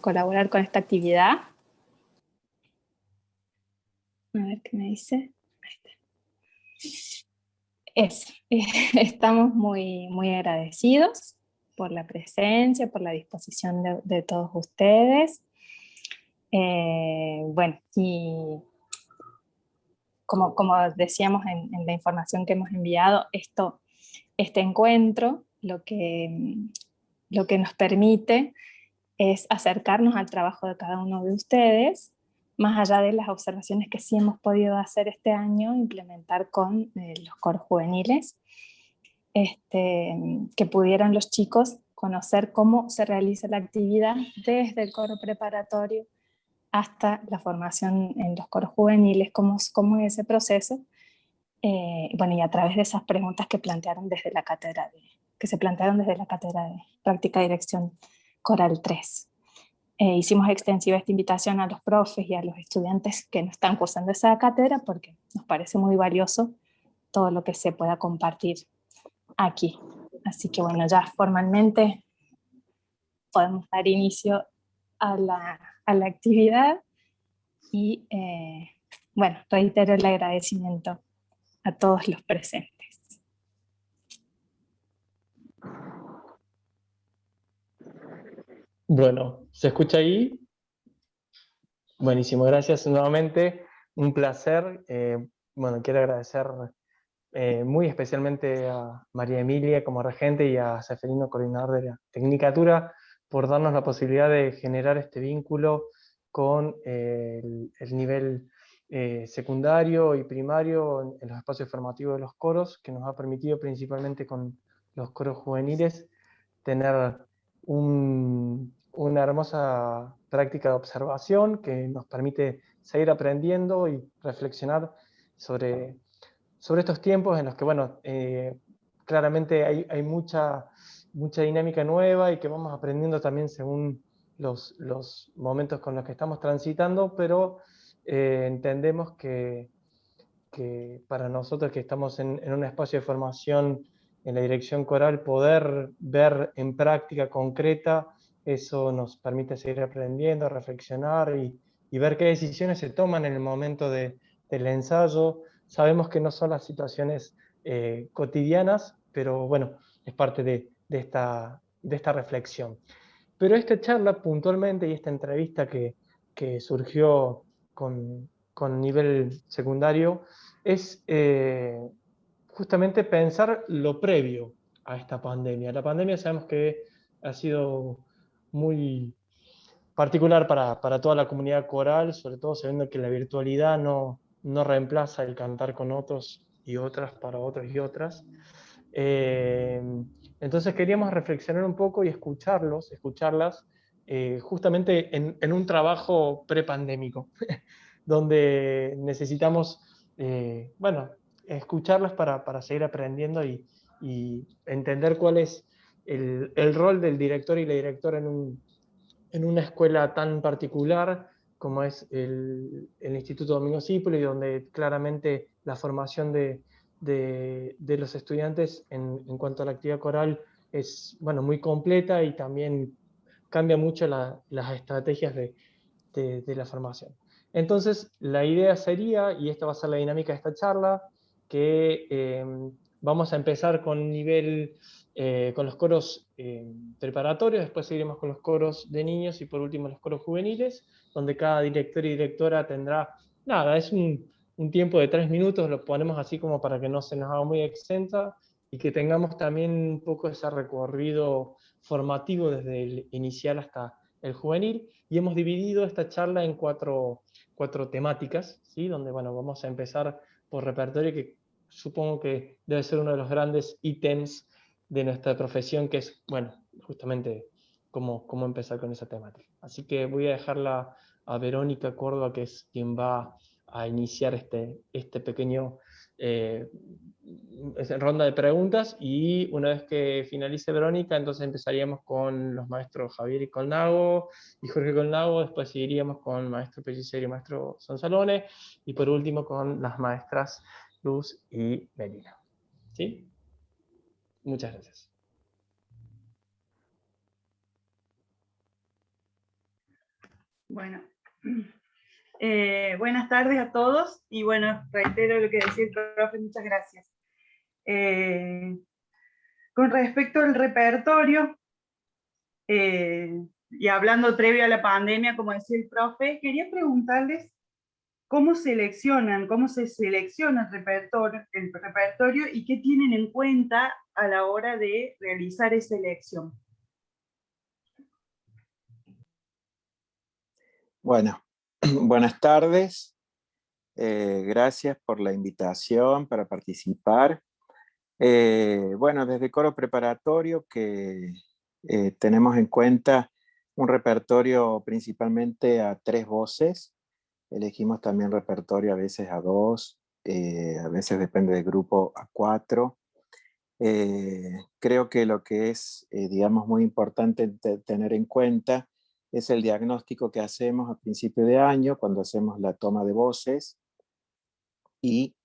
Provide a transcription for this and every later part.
colaborar con esta actividad. A ver qué me dice. Estamos muy agradecidos por la presencia, por la disposición de todos ustedes. Bueno, y como decíamos en la información que hemos enviado, este encuentro lo que nos permite es acercarnos al trabajo de cada uno de ustedes, más allá de las observaciones que sí hemos podido hacer este año, implementar con los coros juveniles, que pudieran los chicos conocer cómo se realiza la actividad desde el coro preparatorio hasta la formación en los coros juveniles, cómo es ese proceso. Bueno, y a través de esas preguntas que plantearon desde la cátedra que se plantearon desde la cátedra de práctica y dirección coral 3. Hicimos extensiva esta invitación a los profes y a los estudiantes que no están cursando esa cátedra porque nos parece muy valioso todo lo que se pueda compartir aquí. Así que bueno, ya formalmente podemos dar inicio a la actividad y bueno, reitero el agradecimiento a todos los presentes. Bueno, ¿se escucha ahí? Buenísimo, gracias nuevamente, un placer. Bueno, quiero agradecer muy especialmente a María Emilia como regente y a Seferino, coordinador de la Tecnicatura, por darnos la posibilidad de generar este vínculo con el nivel secundario y primario en los espacios formativos de los coros, que nos ha permitido principalmente con los coros juveniles tener una hermosa práctica de observación que nos permite seguir aprendiendo y reflexionar sobre estos tiempos en los que, bueno, claramente hay mucha dinámica nueva y que vamos aprendiendo también según los momentos con los que estamos transitando, pero entendemos que para nosotros que estamos en un espacio de formación en la dirección coral, poder ver en práctica concreta, eso nos permite seguir aprendiendo, reflexionar y ver qué decisiones se toman en el momento del ensayo. Sabemos que no son las situaciones cotidianas, pero bueno, es parte de esta reflexión. Pero esta charla puntualmente y esta entrevista que surgió con nivel secundario es justamente pensar lo previo a esta pandemia. La pandemia sabemos que ha sido muy particular para toda la comunidad coral, sobre todo sabiendo que la virtualidad no reemplaza el cantar con otros y otras para otros y otras. Entonces queríamos reflexionar un poco y escucharlas, justamente en un trabajo prepandémico, donde necesitamos, bueno, escucharlas para seguir aprendiendo y entender cuál es el rol del director y la directora en una escuela tan particular como es el Instituto Domingo Cipoli, donde claramente la formación de los estudiantes en cuanto a la actividad coral es, bueno, muy completa y también cambia mucho las estrategias de la formación. Entonces, la idea sería, y esta va a ser la dinámica de esta charla, que vamos a empezar con nivel, con los coros preparatorios, después seguiremos con los coros de niños y por último los coros juveniles, donde cada director y directora tendrá, nada, es un tiempo de 3 minutos, lo ponemos así como para que no se nos haga muy extensa y que tengamos también un poco ese recorrido formativo desde el inicial hasta el juvenil, y hemos dividido esta charla en cuatro temáticas, ¿sí? Donde, bueno, vamos a empezar por repertorio, que supongo que debe ser uno de los grandes ítems de nuestra profesión, que es, bueno, justamente cómo empezar con esa temática. Así que voy a dejarla a Verónica Córdoba, que es quien va a iniciar este pequeño ronda de preguntas, y una vez que finalice Verónica, entonces empezaríamos con los maestros Javier y Colnago y Jorge Colnago, después seguiríamos con maestro Pellicer y maestro Sonsalone, y por último con las maestras Luz y Melina. ¿Sí? Muchas gracias. Bueno, buenas tardes a todos y bueno, reitero lo que decía el profe, muchas gracias. Con respecto al repertorio, y hablando previo a la pandemia, como decía el profe, quería preguntarles cómo se selecciona el repertorio y qué tienen en cuenta a la hora de realizar esa elección. Bueno, buenas tardes. Gracias por la invitación para participar. Bueno, desde Coro Preparatorio que tenemos en cuenta un repertorio principalmente a 3 voces. Elegimos también repertorio a veces a 2, a veces depende del grupo a 4. Creo que lo que es, digamos, muy importante tener en cuenta es el diagnóstico que hacemos a principio de año, cuando hacemos la toma de voces y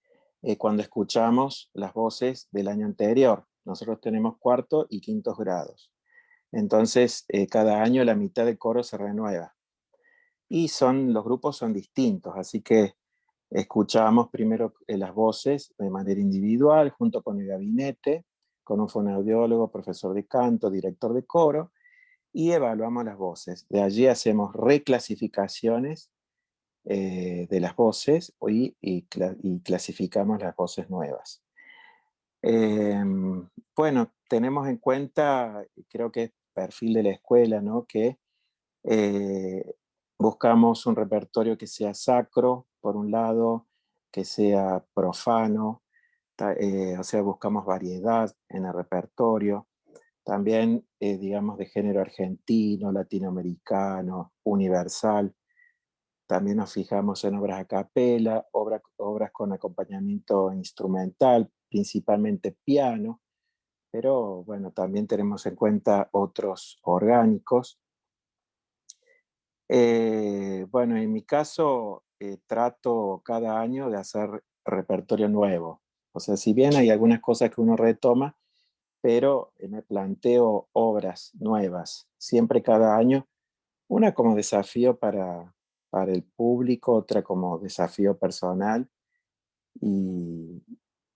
cuando escuchamos las voces del año anterior. Nosotros tenemos cuarto y quintos grados. Entonces, cada año la mitad del coro se renueva. Y los grupos son distintos, así que escuchamos primero las voces de manera individual, junto con el gabinete, con un fonoaudiólogo, profesor de canto, director de coro, y evaluamos las voces. De allí hacemos reclasificaciones de las voces y clasificamos las voces nuevas. Bueno, tenemos en cuenta, creo que es perfil de la escuela, ¿no? Que buscamos un repertorio que sea sacro, por un lado, que sea profano, o sea, buscamos variedad en el repertorio, también, digamos, de género argentino, latinoamericano, universal. También nos fijamos en obras a capela, obras con acompañamiento instrumental, principalmente piano, pero bueno, también tenemos en cuenta otros orgánicos. Bueno, en mi caso trato cada año de hacer repertorio nuevo. O sea, si bien hay algunas cosas que uno retoma, pero me planteo obras nuevas, siempre cada año, una como desafío para el público, otra como desafío personal. Y,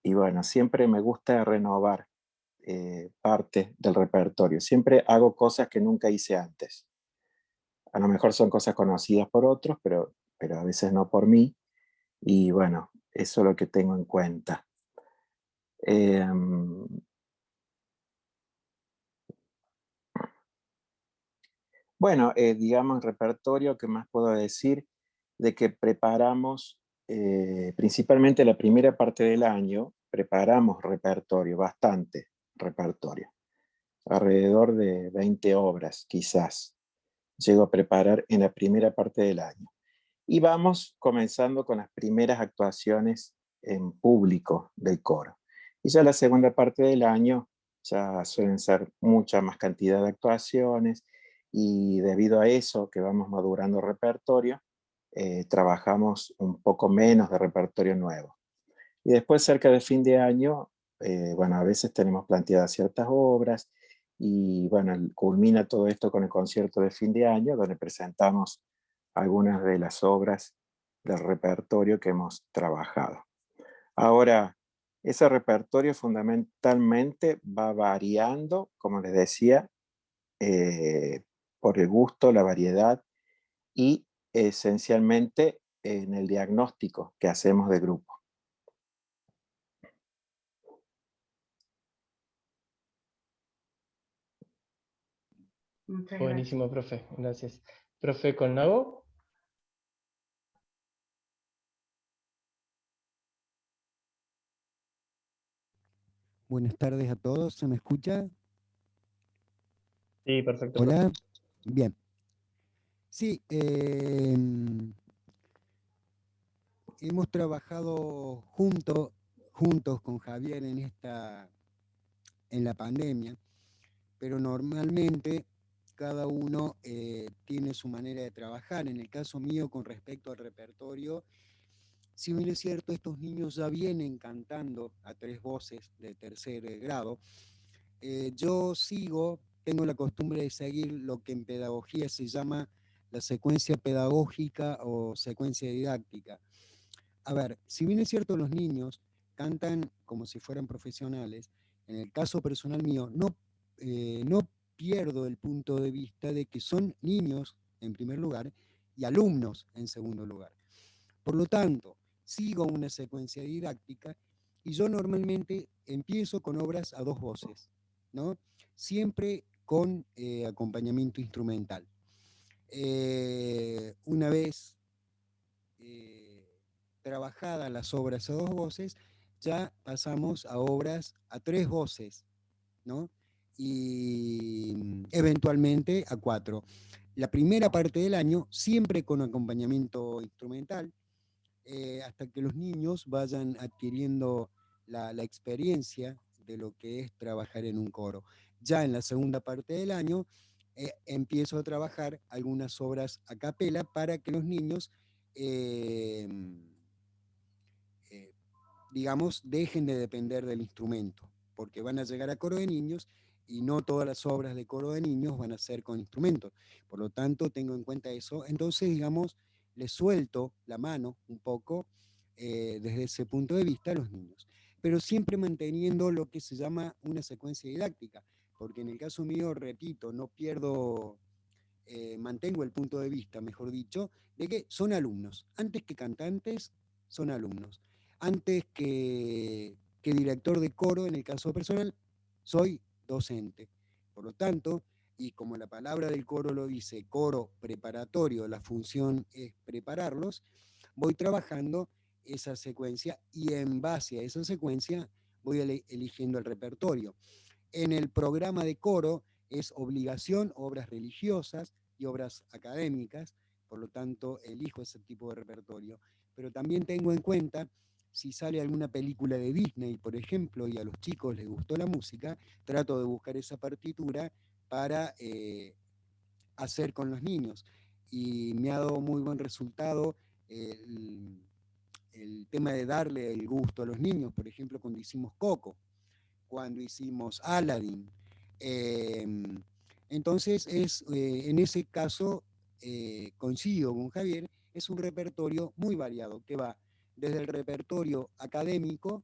y bueno, siempre me gusta renovar parte del repertorio. Siempre hago cosas que nunca hice antes. A lo mejor son cosas conocidas por otros, pero a veces no por mí. Y bueno, eso es lo que tengo en cuenta. Bueno, digamos, repertorio, ¿qué más puedo decir? De que preparamos, principalmente la primera parte del año, preparamos repertorio, bastante repertorio. Alrededor de 20 obras, quizás, llego a preparar en la primera parte del año. Y vamos comenzando con las primeras actuaciones en público del coro. Y ya la segunda parte del año ya suelen ser mucha más cantidad de actuaciones y debido a eso que vamos madurando repertorio, trabajamos un poco menos de repertorio nuevo. Y después cerca del fin de año, bueno, a veces tenemos planteadas ciertas obras y bueno, culmina todo esto con el concierto de fin de año donde presentamos algunas de las obras del repertorio que hemos trabajado. Ahora, ese repertorio fundamentalmente va variando, como les decía, por el gusto, la variedad y esencialmente en el diagnóstico que hacemos de grupo. Buenísimo, profe. Gracias. Profe Colnago. Buenas tardes a todos, ¿se me escucha? Sí, perfecto. Hola, Profe. bien. Sí, hemos trabajado juntos con Javier en la pandemia, pero normalmente cada uno tiene su manera de trabajar. En el caso mío, con respecto al repertorio, si bien es cierto, estos niños ya vienen cantando a 3 voces de tercer grado, yo tengo la costumbre de seguir lo que en pedagogía se llama la secuencia pedagógica o secuencia didáctica. A ver, si bien es cierto los niños cantan como si fueran profesionales, en el caso personal mío no pierdo el punto de vista de que son niños en primer lugar y alumnos en segundo lugar. Por lo tanto, sigo una secuencia didáctica y yo normalmente empiezo con obras a dos voces, ¿no? Siempre con acompañamiento instrumental. Una vez trabajadas las obras a dos voces, ya pasamos a obras a tres voces, ¿no? Y eventualmente a cuatro. La primera parte del año siempre con acompañamiento instrumental, hasta que los niños vayan adquiriendo la experiencia de lo que es trabajar en un coro. Ya en la segunda parte del año empiezo a trabajar algunas obras a capela para que los niños, digamos, dejen de depender del instrumento, porque van a llegar a coro de niños y no todas las obras de coro de niños van a ser con instrumentos. Por lo tanto, tengo en cuenta eso. Entonces, digamos, les suelto la mano un poco desde ese punto de vista a los niños, pero siempre manteniendo lo que se llama una secuencia didáctica, porque en el caso mío, repito, no pierdo, mantengo el punto de vista, mejor dicho, de que son alumnos. Antes que cantantes, son alumnos. Antes que director de coro, en el caso personal, soy docente. Por lo tanto, y como la palabra del coro lo dice, coro preparatorio, la función es prepararlos, voy trabajando esa secuencia y en base a esa secuencia voy eligiendo el repertorio. En el programa de coro es obligación obras religiosas y obras académicas, por lo tanto elijo ese tipo de repertorio. Pero también tengo en cuenta, si sale alguna película de Disney, por ejemplo, y a los chicos les gustó la música, trato de buscar esa partitura para hacer con los niños. Y me ha dado muy buen resultado el tema de darle el gusto a los niños, por ejemplo, cuando hicimos Coco, cuando hicimos Aladdin. Entonces, en ese caso, coincido con Javier, es un repertorio muy variado, que va desde el repertorio académico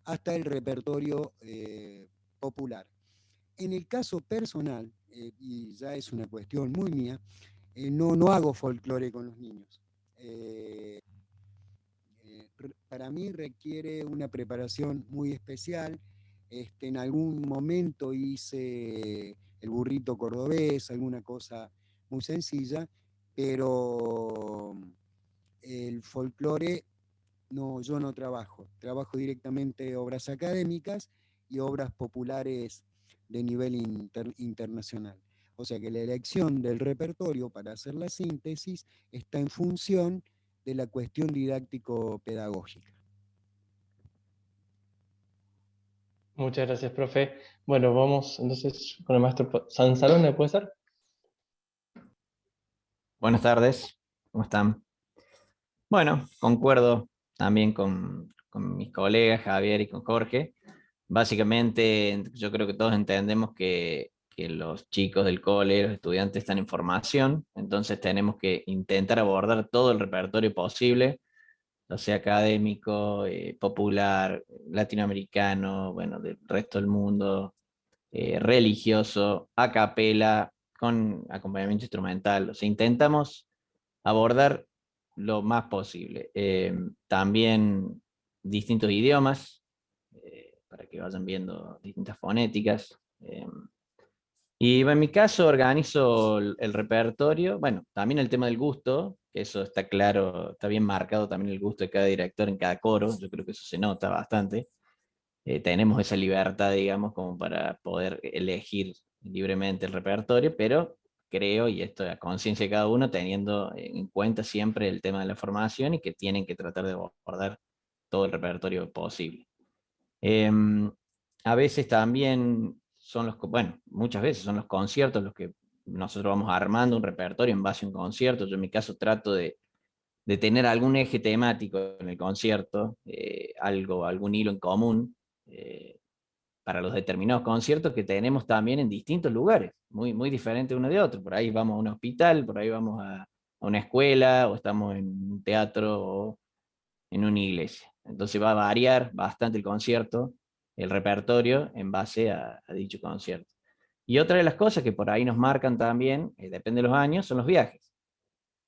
hasta el repertorio popular. En el caso personal, y ya es una cuestión muy mía, no hago folclore con los niños. Para mí requiere una preparación muy especial. En algún momento hice el burrito cordobés, alguna cosa muy sencilla, pero el folclore no, yo no trabajo. Trabajo directamente obras académicas y obras populares de nivel internacional. O sea que la elección del repertorio para hacer la síntesis está en función de la cuestión didáctico-pedagógica. Muchas gracias, profe. Bueno, vamos entonces con el maestro Sansalone, ¿puede ser? Buenas tardes, ¿cómo están? Bueno, concuerdo también con mis colegas Javier y con Jorge. Básicamente, yo creo que todos entendemos que los chicos del cole, los estudiantes están en formación, entonces tenemos que intentar abordar todo el repertorio posible, ya sea académico, popular, latinoamericano, bueno, del resto del mundo, religioso, a capela, con acompañamiento instrumental. O sea, intentamos abordar lo más posible. También distintos idiomas, para que vayan viendo distintas fonéticas. Y en mi caso organizo el repertorio, bueno, también el tema del gusto, que eso está claro, está bien marcado también el gusto de cada director en cada coro, yo creo que eso se nota bastante. Tenemos esa libertad, digamos, como para poder elegir libremente el repertorio, pero creo, y esto es a conciencia de cada uno, teniendo en cuenta siempre el tema de la formación y que tienen que tratar de abordar todo el repertorio posible. A veces también son bueno, muchas veces son los conciertos los que nosotros vamos armando un repertorio en base a un concierto. Yo en mi caso trato de tener algún eje temático en el concierto, algún hilo en común, para los determinados conciertos que tenemos también en distintos lugares, muy, muy diferentes uno de otro. Por ahí vamos a un hospital, por ahí vamos a una escuela, o estamos en un teatro o en una iglesia. Entonces va a variar bastante el concierto, el repertorio, en base a dicho concierto. Y otra de las cosas que por ahí nos marcan también, depende de los años, son los viajes.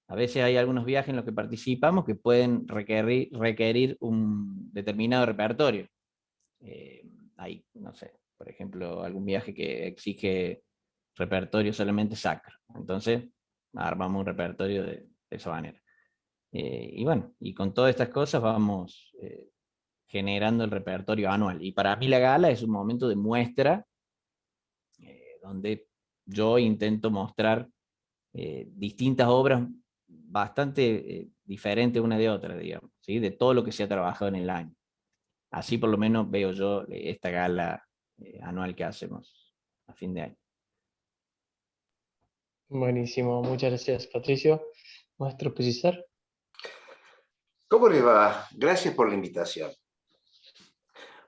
A veces hay algunos viajes en los que participamos que pueden requerir un determinado repertorio. Hay, no sé, por ejemplo, algún viaje que exige repertorio solamente sacro. Entonces, armamos un repertorio de esa manera. Y bueno, y con todas estas cosas vamos generando el repertorio anual. Y para mí la gala es un momento de muestra donde yo intento mostrar distintas obras bastante diferentes una de otra, digamos, ¿sí? De todo lo que se ha trabajado en el año. Así por lo menos veo yo esta gala anual que hacemos a fin de año. Buenísimo, muchas gracias, Patricio. Maestro Pellicer. ¿Cómo les va? Gracias por la invitación.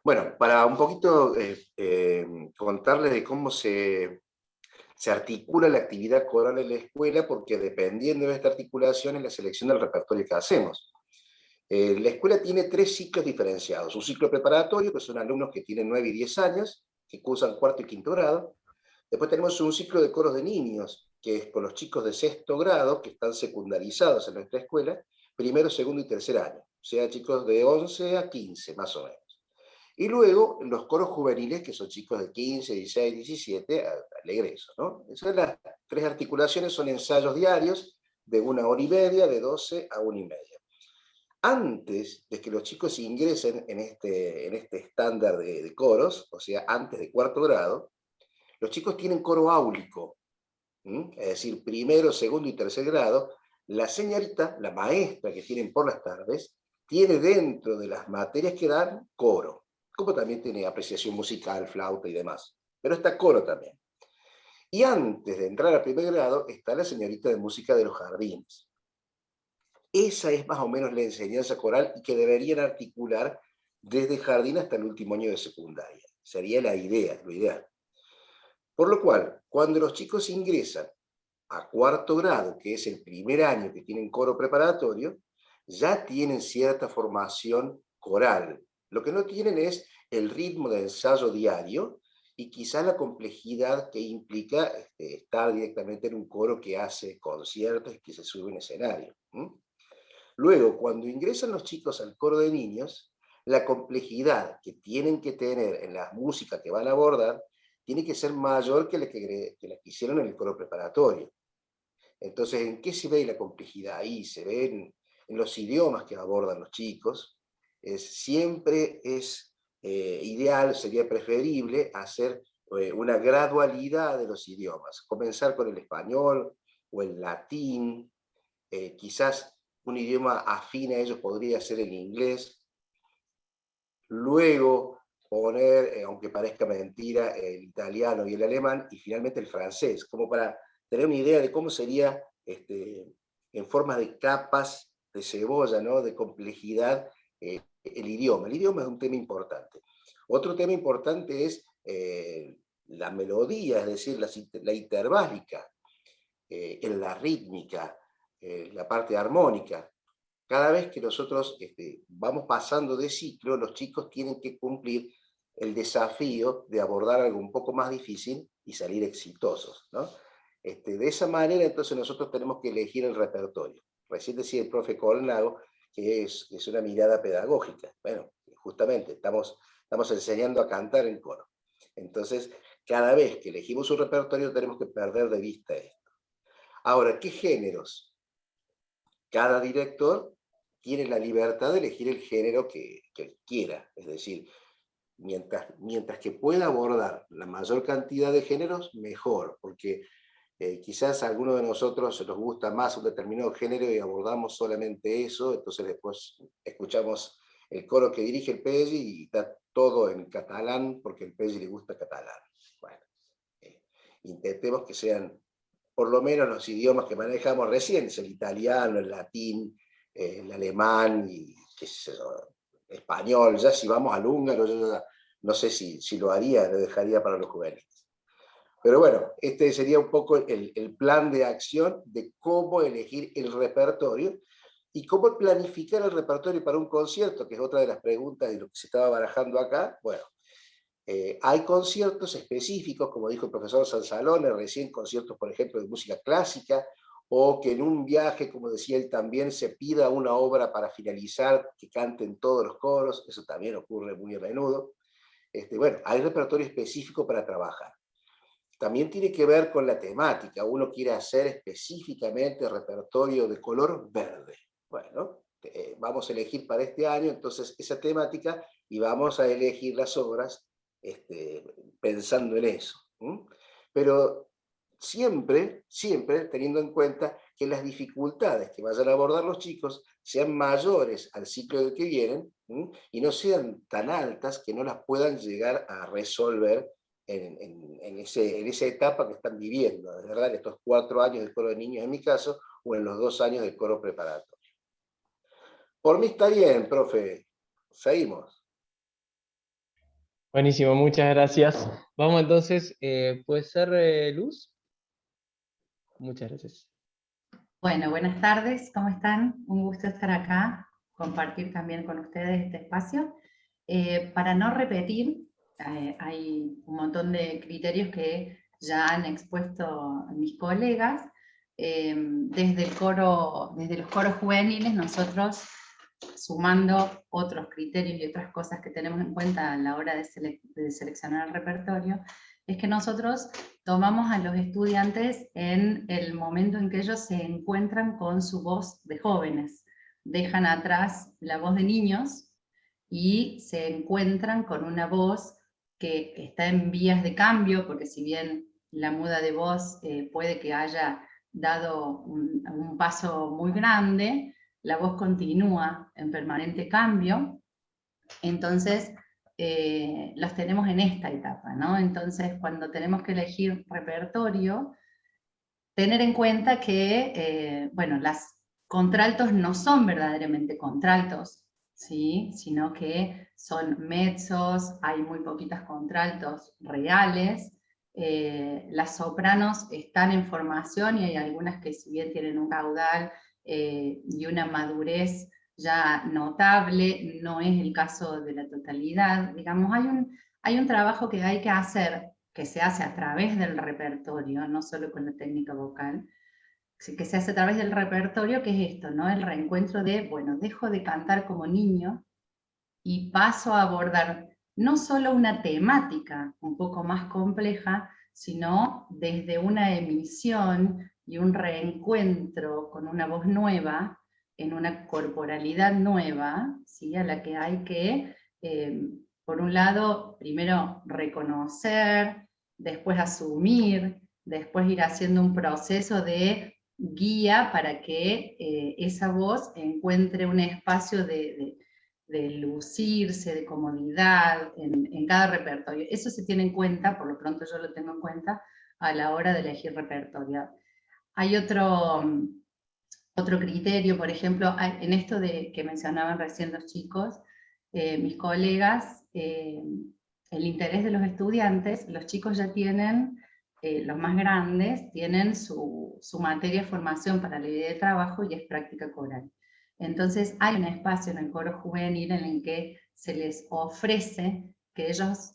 Bueno, para un poquito contarles de cómo se articula la actividad coral en la escuela, porque dependiendo de esta articulación es la selección del repertorio que hacemos. La escuela tiene 3 ciclos diferenciados. Un ciclo preparatorio, que son alumnos que tienen 9 y 10 años, que cursan 4º y 5º grado. Después tenemos un ciclo de coros de niños, que es con los chicos de 6º grado, que están secundarizados en nuestra escuela, 1º, 2º y 3er año. O sea, chicos de 11 a 15, más o menos. Y luego los coros juveniles, que son chicos de 15, 16, 17, al egreso, ¿no? Esas son las 3 articulaciones, son ensayos diarios de 1 hora y media, de 12 a 1 y media. Antes de que los chicos ingresen en este estándar de coros, o sea, antes de 4º grado, los chicos tienen coro áulico, es decir, 1º, 2º y 3er grado. La señorita, la maestra que tienen por las tardes, tiene dentro de las materias que dan coro, como también tiene apreciación musical, flauta y demás, pero está coro también. Y antes de entrar al 1er grado está la señorita de música de los jardines. Esa es más o menos la enseñanza coral y que deberían articular desde jardín hasta el último año de secundaria. Sería la idea, lo ideal. Por lo cual, cuando los chicos ingresan a 4º grado, que es el primer año que tienen coro preparatorio, ya tienen cierta formación coral. Lo que no tienen es el ritmo de ensayo diario y quizá la complejidad que implica estar directamente en un coro que hace conciertos y que se sube en escenario. Luego, cuando ingresan los chicos al coro de niños, la complejidad que tienen que tener en la música que van a abordar tiene que ser mayor que la que hicieron en el coro preparatorio. Entonces, ¿en qué se ve la complejidad? Ahí se ve en los idiomas que abordan los chicos. Siempre es ideal, sería preferible hacer una gradualidad de los idiomas. Comenzar con el español o el latín, quizás un idioma afín a ellos podría ser el inglés. Luego poner, aunque parezca mentira, el italiano y el alemán, y finalmente el francés, como para tener una idea de cómo sería en forma de capas de cebolla, ¿no? De complejidad, el idioma. El idioma es un tema importante. Otro tema importante es la melodía, es decir, la interválica, en la rítmica, la parte armónica. Cada vez que nosotros vamos pasando de ciclo, los chicos tienen que cumplir el desafío de abordar algo un poco más difícil y salir exitosos, ¿no? De esa manera, entonces, nosotros tenemos que elegir el repertorio. Recién decía el profe Colnago que es una mirada pedagógica. Bueno, justamente, estamos enseñando a cantar en coro. Entonces, cada vez que elegimos un repertorio tenemos que perder de vista esto. Ahora, ¿qué géneros? Cada director tiene la libertad de elegir el género que quiera. Es decir, mientras que pueda abordar la mayor cantidad de géneros, mejor, porque quizás a alguno de nosotros nos gusta más un determinado género y abordamos solamente eso, entonces después escuchamos el coro que dirige el Pelli y está todo en catalán porque el Pelli le gusta catalán. Bueno, intentemos que sean por lo menos los idiomas que manejamos recién, el italiano, el latín, el alemán y qué sé yo, español. Ya si vamos al húngaro, yo ya No sé si lo haría, lo dejaría para los juveniles. Pero bueno, este sería un poco el plan de acción de cómo elegir el repertorio y cómo planificar el repertorio para un concierto, que es otra de las preguntas de lo que se estaba barajando acá. Bueno, hay conciertos específicos, como dijo el profesor Sansalone recién, conciertos, por ejemplo, de música clásica, o que en un viaje, como decía él también, se pida una obra para finalizar, que canten todos los coros, eso también ocurre muy a menudo. Bueno, hay repertorio específico para trabajar. También tiene que ver con la temática, uno quiere hacer específicamente repertorio de color verde. Bueno, vamos a elegir para este año entonces esa temática y vamos a elegir las obras pensando en eso. Pero siempre teniendo en cuenta que las dificultades que vayan a abordar los chicos sean mayores al ciclo del que vienen y no sean tan altas que no las puedan llegar a resolver en esa etapa que están viviendo, de verdad, en estos 4 años del coro de niños en mi caso, o en los 2 años del coro preparatorio. Por mí está bien, profe. Seguimos. Buenísimo, muchas gracias. Vamos entonces, ¿puede ser Luz? Muchas gracias. Bueno, buenas tardes, ¿cómo están? Un gusto estar acá, compartir también con ustedes este espacio. Para no repetir, hay un montón de criterios que ya han expuesto mis colegas. Desde los coros juveniles, nosotros, sumando otros criterios y otras cosas que tenemos en cuenta a la hora de seleccionar el repertorio, es que nosotros tomamos a los estudiantes en el momento en que ellos se encuentran con su voz de jóvenes. Dejan atrás la voz de niños y se encuentran con una voz que está en vías de cambio, porque si bien la muda de voz puede que haya dado un paso muy grande, la voz continúa en permanente cambio. Entonces, los tenemos en esta etapa, ¿no? Entonces, cuando tenemos que elegir repertorio, tener en cuenta que, bueno, las contraltos no son verdaderamente contraltos, ¿sí? Sino que son mezzos, hay muy poquitas contraltos reales, las sopranos están en formación y hay algunas que si bien tienen un caudal y una madurez ya notable, no es el caso de la totalidad. Digamos, hay un trabajo que hay que hacer, que se hace a través del repertorio, no solo con la técnica vocal, que se hace a través del repertorio, que es esto, ¿no? El reencuentro de, bueno, dejo de cantar como niño y paso a abordar no solo una temática un poco más compleja, sino desde una emisión y un reencuentro con una voz nueva, en una corporalidad nueva, ¿sí? A la que hay que, por un lado, primero reconocer, después asumir, después ir haciendo un proceso de guía para que esa voz encuentre un espacio de lucirse, de comodidad en cada repertorio. Eso se tiene en cuenta, por lo pronto yo lo tengo en cuenta, a la hora de elegir repertorio. Hay otro criterio, por ejemplo, en esto de que mencionaban recién los chicos, mis colegas, el interés de los estudiantes, los chicos ya tienen, los más grandes, tienen su materia de formación para la idea de trabajo y es práctica coral. Entonces hay un espacio en el coro juvenil en el que se les ofrece que ellos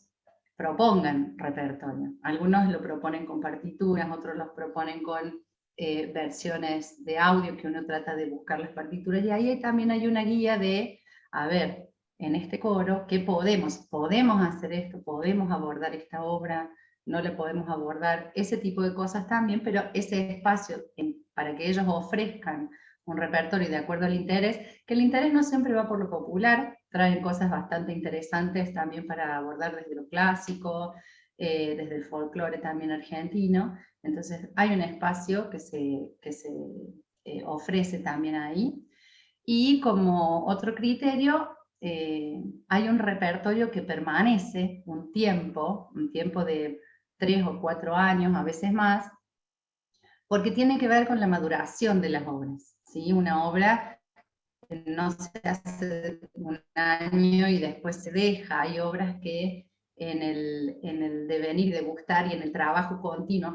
propongan repertorio. Algunos lo proponen con partituras, otros los proponen con versiones de audio que uno trata de buscar las partituras, y ahí también hay una guía de, a ver, en este coro, ¿qué podemos hacer esto, podemos abordar esta obra, no le podemos abordar, ese tipo de cosas también, pero ese espacio para que ellos ofrezcan un repertorio de acuerdo al interés, que el interés no siempre va por lo popular, traen cosas bastante interesantes también para abordar desde lo clásico, desde el folclore también argentino. Entonces hay un espacio que se ofrece también ahí. Y como otro criterio, hay un repertorio que permanece un tiempo de 3 o 4 años, a veces más, porque tiene que ver con la maduración de las obras, ¿sí? Una obra no se hace un año y después se deja, hay obras que en el devenir, degustar y en el trabajo continuo,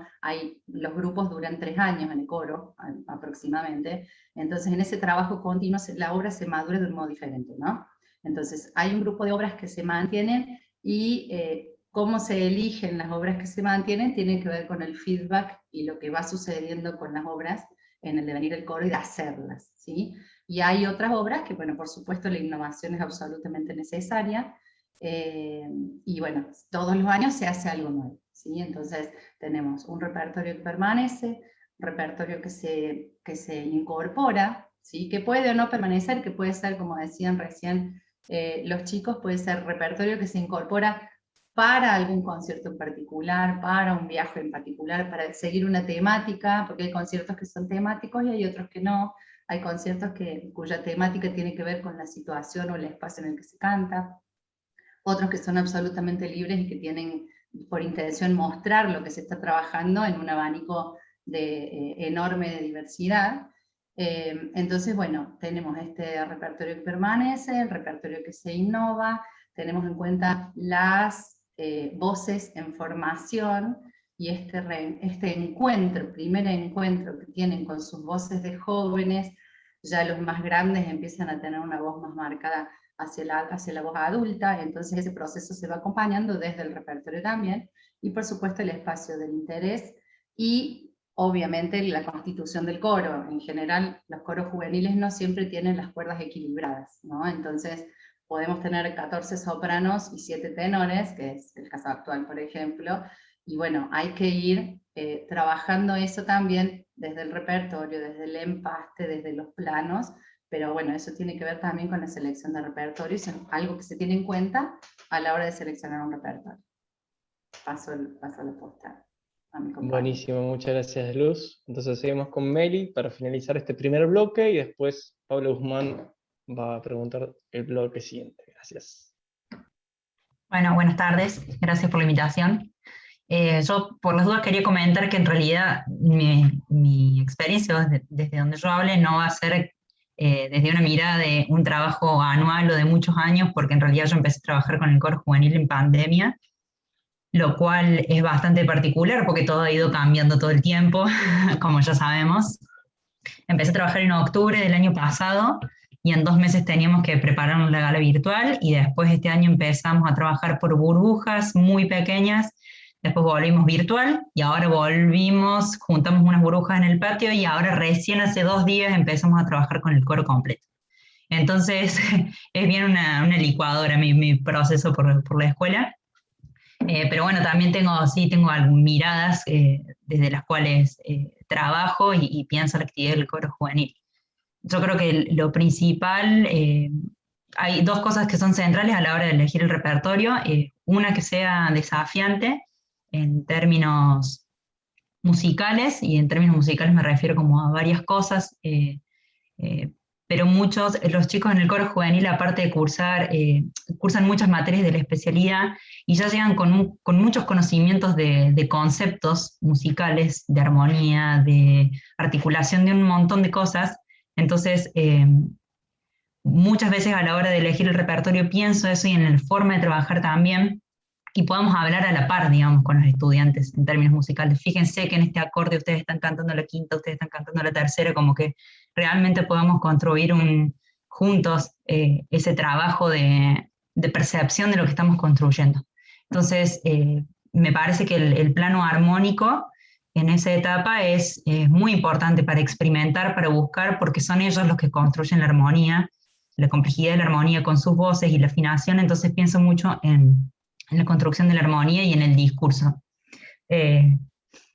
los grupos duran 3 años en el coro, aproximadamente, entonces en ese trabajo continuo la obra se madura de un modo diferente, ¿no? Entonces hay un grupo de obras que se mantienen y cómo se eligen las obras que se mantienen tiene que ver con el feedback y lo que va sucediendo con las obras en el devenir del coro y de hacerlas, ¿sí? Y hay otras obras que, bueno, por supuesto la innovación es absolutamente necesaria, y bueno, todos los años se hace algo nuevo, ¿sí? Entonces tenemos un repertorio que permanece, un repertorio que se incorpora, ¿sí? Que puede o no permanecer, que puede ser, como decían recién los chicos, puede ser repertorio que se incorpora para algún concierto en particular, para un viaje en particular, para seguir una temática, porque hay conciertos que son temáticos y hay otros que no, hay conciertos cuya temática tiene que ver con la situación o el espacio en el que se canta, otros que son absolutamente libres y que tienen por intención mostrar lo que se está trabajando en un abanico enorme de diversidad. Entonces, bueno, tenemos este repertorio que permanece, el repertorio que se innova, tenemos en cuenta las voces en formación, y este encuentro, primer encuentro que tienen con sus voces de jóvenes, ya los más grandes empiezan a tener una voz más marcada hacia la voz adulta, entonces ese proceso se va acompañando desde el repertorio también, y por supuesto el espacio del interés, y obviamente la constitución del coro. En general los coros juveniles no siempre tienen las cuerdas equilibradas, ¿no? Entonces podemos tener 14 sopranos y 7 tenores, que es el caso actual, por ejemplo, y bueno, hay que ir trabajando eso también desde el repertorio, desde el empaste, desde los planos, pero bueno, eso tiene que ver también con la selección de repertorios, es algo que se tiene en cuenta a la hora de seleccionar un repertorio. Paso la posta a mi compañero. Buenísimo, muchas gracias, Luz. Entonces seguimos con Meli para finalizar este primer bloque, y después Pablo Guzmán va a preguntar el bloque siguiente. Gracias. Bueno, buenas tardes, gracias por la invitación. Yo por las dudas quería comentar que en realidad mi experiencia desde donde yo hable no va a ser desde una mirada de un trabajo anual o de muchos años, porque en realidad yo empecé a trabajar con el coro juvenil en pandemia, lo cual es bastante particular porque todo ha ido cambiando todo el tiempo, como ya sabemos. Empecé a trabajar en octubre del año pasado y en 2 meses teníamos que prepararnos la gala virtual, y después este año empezamos a trabajar por burbujas muy pequeñas, después volvimos virtual y ahora volvimos, juntamos unas burbujas en el patio y ahora recién hace 2 días empezamos a trabajar con el coro completo. Entonces es bien una licuadora mi proceso por la escuela. Pero bueno, también tengo miradas desde las cuales trabajo y pienso la actividad del coro juvenil. Yo creo que lo principal, hay 2 cosas que son centrales a la hora de elegir el repertorio. Una, que sea desafiante en términos musicales, y en términos musicales me refiero como a varias cosas, pero los chicos en el coro juvenil, aparte de cursar, cursan muchas materias de la especialidad y ya llegan con muchos conocimientos de conceptos musicales, de armonía, de articulación, de un montón de cosas. Entonces, muchas veces a la hora de elegir el repertorio pienso eso, y en la forma de trabajar también, y podamos hablar a la par, digamos, con los estudiantes en términos musicales. Fíjense que en este acorde ustedes están cantando la quinta, ustedes están cantando la tercera, como que realmente podamos construir juntos ese trabajo de percepción de lo que estamos construyendo. Entonces, me parece que el plano armónico en esa etapa es muy importante para experimentar, para buscar, porque son ellos los que construyen la armonía, la complejidad de la armonía con sus voces y la afinación. Entonces pienso mucho en la construcción de la armonía y en el discurso.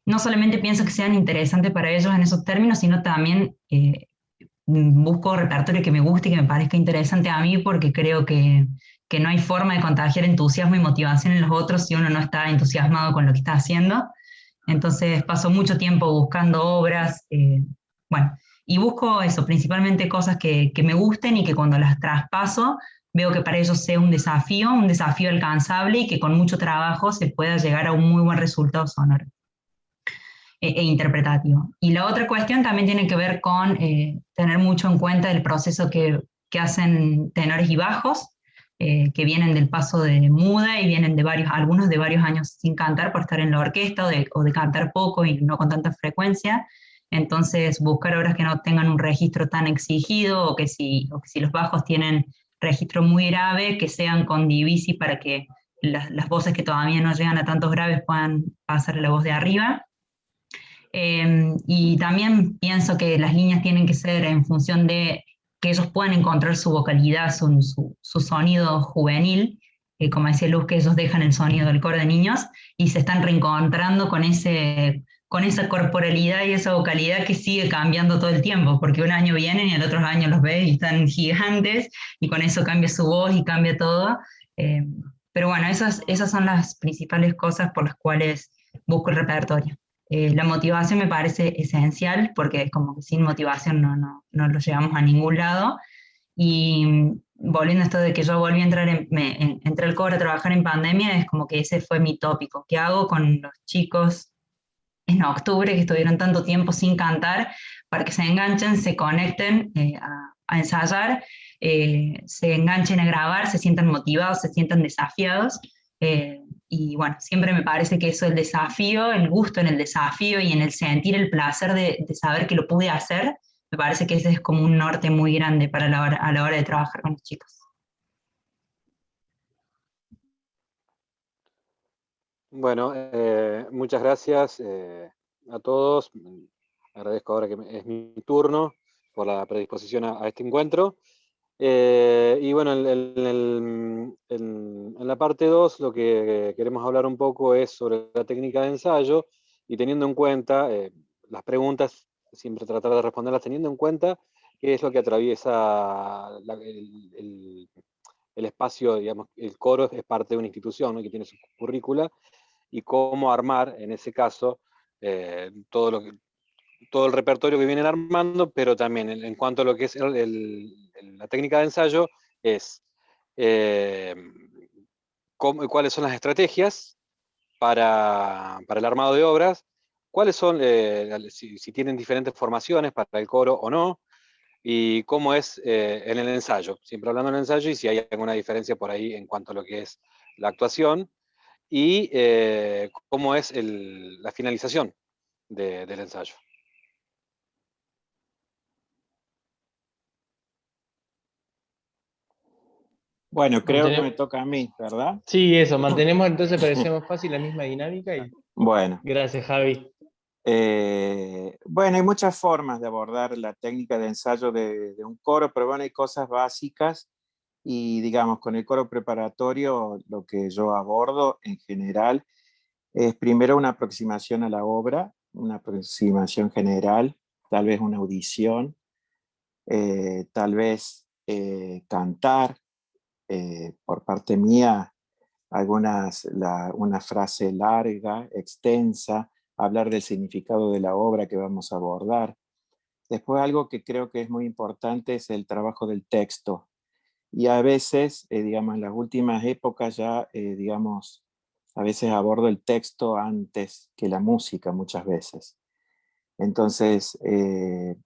No solamente pienso que sean interesantes para ellos en esos términos, sino también busco repertorio que me guste y que me parezca interesante a mí, porque creo que no hay forma de contagiar entusiasmo y motivación en los otros si uno no está entusiasmado con lo que está haciendo. Entonces paso mucho tiempo buscando obras, y busco eso, principalmente cosas que me gusten y que cuando las traspaso veo que para ellos sea un desafío alcanzable, y que con mucho trabajo se pueda llegar a un muy buen resultado sonoro e interpretativo. Y la otra cuestión también tiene que ver con tener mucho en cuenta el proceso que hacen tenores y bajos. que vienen del paso de muda y vienen de algunos de varios años sin cantar por estar en la orquesta o de cantar poco y no con tanta frecuencia. Entonces, buscar obras que no tengan un registro tan exigido o que si los bajos tienen registro muy grave, que sean con divisi para que las voces que todavía no llegan a tantos graves puedan pasar a la voz de arriba. Y también pienso que las líneas tienen que ser en función de que ellos puedan encontrar su vocalidad, su sonido juvenil, como decía Luz, que ellos dejan el sonido del coro de niños y se están reencontrando con esa corporalidad y esa vocalidad que sigue cambiando todo el tiempo, porque un año vienen y al otro año los ves y están gigantes, y con eso cambia su voz y cambia todo. Pero bueno, esas son las principales cosas por las cuales busco el repertorio. La motivación me parece esencial, porque como que sin motivación no lo llevamos a ningún lado. Y volviendo a esto de que yo volví a entré al coro a trabajar en pandemia, es como que ese fue mi tópico. ¿Qué hago con los chicos en octubre que estuvieron tanto tiempo sin cantar para que se enganchen, se conecten a ensayar, se enganchen a grabar, se sientan motivados, se sientan desafiados? Y bueno, siempre me parece que eso, el desafío, el gusto en el desafío y en el sentir el placer de saber que lo pude hacer, me parece que ese es como un norte muy grande para a la hora de trabajar con los chicos. Bueno, muchas gracias a todos. Agradezco ahora que es mi turno por la predisposición a este encuentro. Y bueno, en la parte 2 lo que queremos hablar un poco es sobre la técnica de ensayo, y teniendo en cuenta las preguntas, siempre tratar de responderlas teniendo en cuenta qué es lo que atraviesa el espacio. Digamos, el coro es parte de una institución, ¿no?, que tiene su currícula, y cómo armar, en ese caso, todo el repertorio que vienen armando, pero también en cuanto a lo que es la técnica de ensayo, es cuáles son las estrategias para el armado de obras, cuáles son, si tienen diferentes formaciones para el coro o no, y cómo es en el ensayo, siempre hablando del ensayo, y si hay alguna diferencia por ahí en cuanto a lo que es la actuación, y cómo es la finalización del ensayo. Bueno, creo que me toca a mí, ¿verdad? Sí, eso, mantenemos entonces, parecemos fácil la misma dinámica. Y bueno. Gracias, Javi. Bueno, hay muchas formas de abordar la técnica de ensayo de un coro, pero bueno, hay cosas básicas, y digamos, con el coro preparatorio lo que yo abordo en general es primero una aproximación a la obra, una aproximación general, tal vez una audición, tal vez cantar, por parte mía, una frase larga, extensa, hablar del significado de la obra que vamos a abordar. Después, algo que creo que es muy importante es el trabajo del texto. Y a veces, digamos, en las últimas épocas ya, digamos, a veces abordo el texto antes que la música muchas veces. Entonces,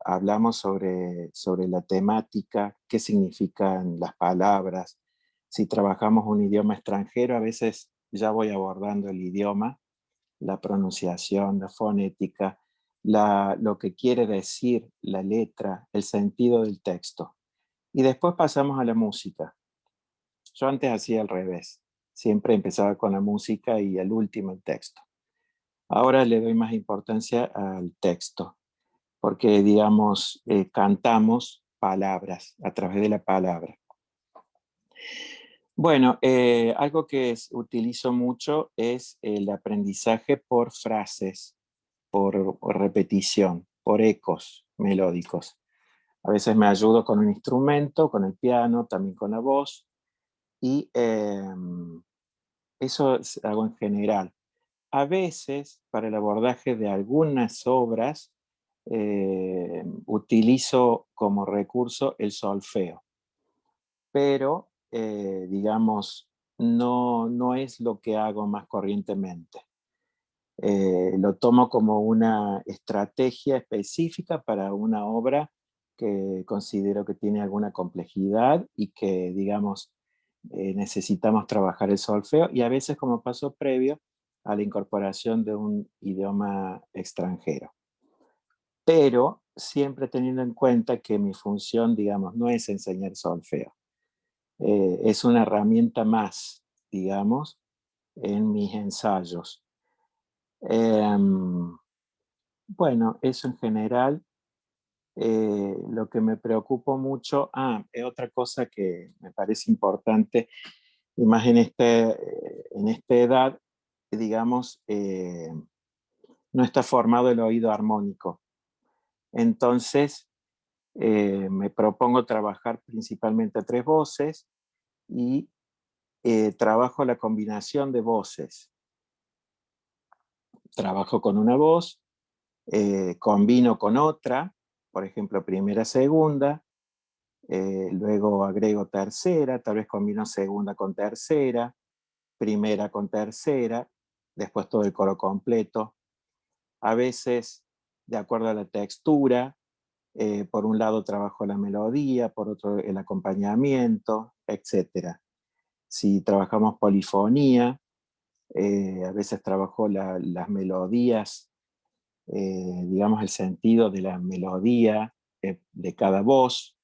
hablamos sobre la temática, qué significan las palabras. Si trabajamos un idioma extranjero, a veces ya voy abordando el idioma, la pronunciación, la fonética, lo que quiere decir la letra, el sentido del texto. Y después pasamos a la música. Yo antes hacía al revés. Siempre empezaba con la música y al último el texto. Ahora le doy más importancia al texto, porque, digamos, cantamos palabras a través de la palabra. Bueno, algo que utilizo mucho es el aprendizaje por frases, por repetición, por ecos melódicos. A veces me ayudo con un instrumento, con el piano, también con la voz, y eso hago en general. A veces, para el abordaje de algunas obras, utilizo como recurso el solfeo, pero digamos, no es lo que hago más corrientemente. Lo tomo como una estrategia específica para una obra que considero que tiene alguna complejidad y que, digamos, necesitamos trabajar el solfeo y a veces como paso previo a la incorporación de un idioma extranjero. Pero siempre teniendo en cuenta que mi función, digamos, no es enseñar solfeo. Es una herramienta más, digamos, en mis ensayos. Bueno, eso en general. Lo que me preocupa mucho, otra cosa que me parece importante, y más en esta edad, digamos, no está formado el oído armónico. Entonces, me propongo trabajar principalmente 3 voces y trabajo la combinación de voces. Trabajo con una voz, combino con otra, por ejemplo, primera, segunda, luego agrego tercera, tal vez combino segunda con tercera, primera con tercera, después todo el coro completo. A veces, de acuerdo a la textura, por un lado trabajo la melodía, por otro el acompañamiento, etc. Si trabajamos polifonía, a veces trabajo las melodías, digamos el sentido de la melodía de cada voz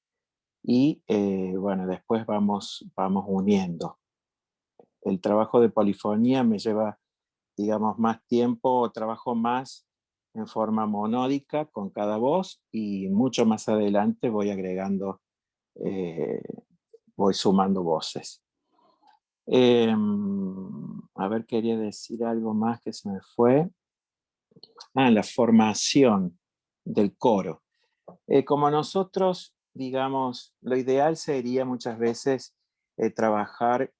y bueno, después vamos uniendo. El trabajo de polifonía me lleva, digamos, más tiempo, trabajo más en forma monódica con cada voz y mucho más adelante voy agregando, voy sumando voces. A ver, quería decir algo más que se me fue. La formación del coro. Como nosotros, digamos, lo ideal sería muchas veces trabajar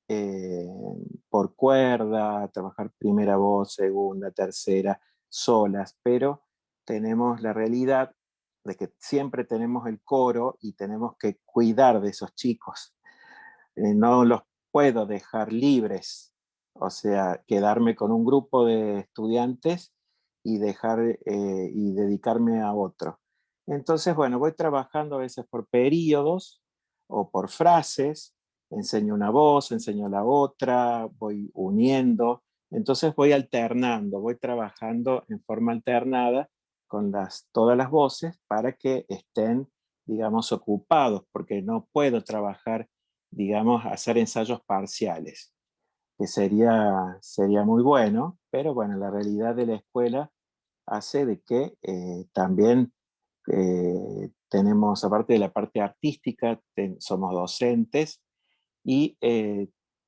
por cuerda, trabajar primera voz, segunda, tercera, solas, pero tenemos la realidad de que siempre tenemos el coro y tenemos que cuidar de esos chicos. No los puedo dejar libres, o sea, quedarme con un grupo de estudiantes y y dedicarme a otro. Entonces, bueno, voy trabajando a veces por periodos o por frases, enseño una voz, enseño la otra, voy uniendo, entonces voy alternando, voy trabajando en forma alternada con todas las voces para que estén, digamos, ocupados, porque no puedo trabajar, digamos, hacer ensayos parciales, que sería muy bueno, pero bueno, la realidad de la escuela hace de que también tenemos, aparte de la parte artística, somos docentes y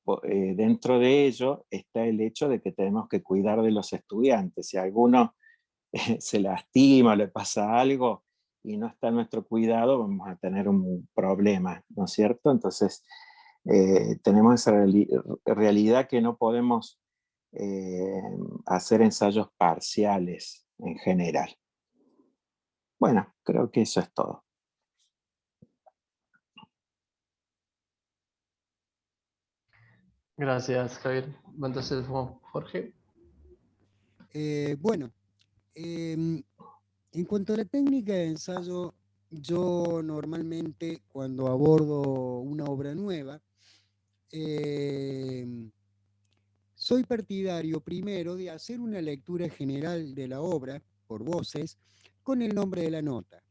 dentro de ello está el hecho de que tenemos que cuidar de los estudiantes. Si alguno se lastima, le pasa algo y no está en nuestro cuidado, vamos a tener un problema, ¿no es cierto? Entonces, tenemos esa realidad que no podemos hacer ensayos parciales en general. Bueno, creo que eso es todo. Gracias, Javier. Entonces, Jorge. Bueno, en cuanto a la técnica de ensayo, yo normalmente cuando abordo una obra nueva, soy partidario primero de hacer una lectura general de la obra por voces con el nombre de la nota.